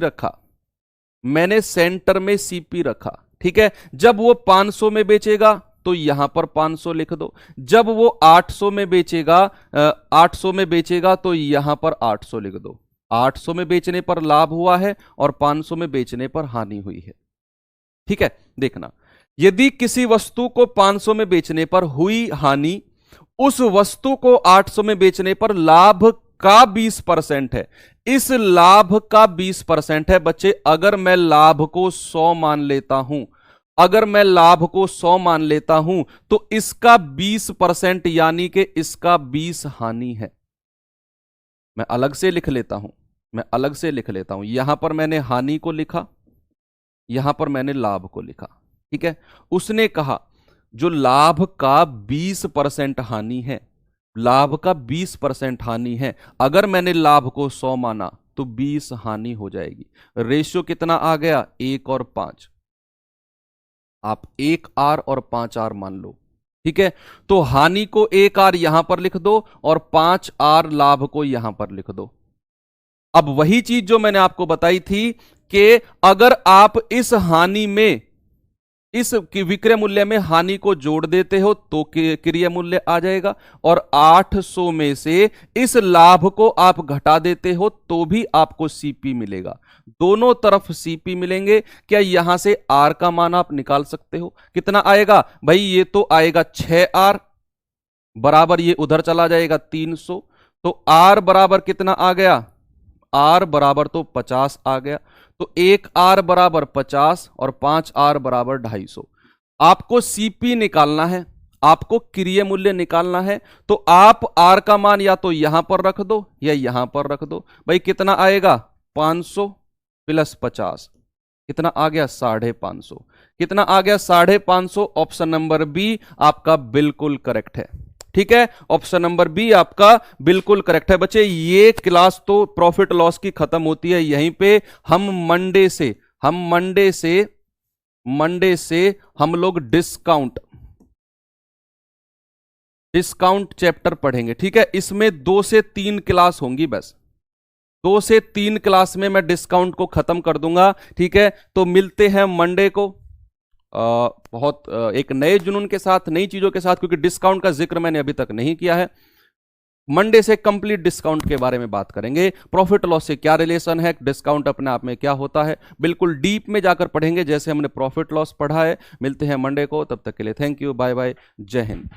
रखा, ठीक है। जब वो 500 में बेचेगा तो यहां पर 500 लिख दो। जब वो 800 में बेचेगा तो यहां पर 800 लिख दो। 800 में बेचने पर लाभ हुआ है और 500 में बेचने पर हानि हुई है। ठीक है, देखना, यदि किसी वस्तु को 500 में बेचने पर हुई हानि उस वस्तु को 800 में बेचने पर लाभ का 20% है। इस लाभ का 20% है बच्चे। अगर मैं लाभ को 100 मान लेता हूं तो इसका 20% यानी कि इसका 20 हानि है। मैं अलग से लिख लेता हूं। यहां पर मैंने हानि को लिखा, यहां पर मैंने लाभ को लिखा। ठीक है, उसने कहा जो लाभ का 20% हानि है, लाभ का 20% हानि है। अगर मैंने लाभ को 100 माना तो 20 हानि हो जाएगी। रेशियो कितना आ गया? 1 और 5। आप 1 आर और 5 आर मान लो। ठीक है, तो हानि को 1 आर यहां पर लिख दो और 5 आर लाभ को यहां पर लिख दो। अब वही चीज जो मैंने आपको बताई थी कि अगर आप इस हानि में, इस विक्रय मूल्य में हानि को जोड़ देते हो तो क्रिय मूल्य आ जाएगा, और 800 में से इस लाभ को आप घटा देते हो तो भी आपको सीपी मिलेगा। दोनों तरफ सीपी मिलेंगे। क्या यहां से आर का मान आप निकाल सकते हो? कितना आएगा भाई? ये तो आएगा 6R बराबर, ये उधर चला जाएगा 300। तो आर बराबर कितना आ गया? आर बराबर तो 50 आ गया। तो 1R बराबर 50 और 5R बराबर 250। आपको सीपी निकालना है, आपको क्रिय मूल्य निकालना है, तो आप R का मान या तो यहां पर रख दो या यहां पर रख दो। भाई कितना आएगा? 500 प्लस 50 कितना आ गया? 550। कितना आ गया? 550। ऑप्शन नंबर बी आपका बिल्कुल करेक्ट है। ठीक है, ऑप्शन नंबर बी आपका बिल्कुल करेक्ट है बच्चे। ये क्लास तो प्रॉफिट लॉस की खत्म होती है यहीं पे। हम मंडे से हम लोग डिस्काउंट चैप्टर पढ़ेंगे। ठीक है, इसमें 2 से 3 क्लास होंगी बस। 2 से 3 क्लास में मैं डिस्काउंट को खत्म कर दूंगा। ठीक है, तो मिलते हैं मंडे को बहुत एक नए जुनून के साथ, नई चीजों के साथ, क्योंकि डिस्काउंट का जिक्र मैंने अभी तक नहीं किया है। मंडे से कंप्लीट डिस्काउंट के बारे में बात करेंगे, प्रॉफिट लॉस से क्या रिलेशन है, डिस्काउंट अपने आप में क्या होता है, बिल्कुल डीप में जाकर पढ़ेंगे जैसे हमने प्रॉफिट लॉस पढ़ा है। मिलते हैं मंडे को, तब तक के लिए थैंक यू, बाय बाय, जय हिंद।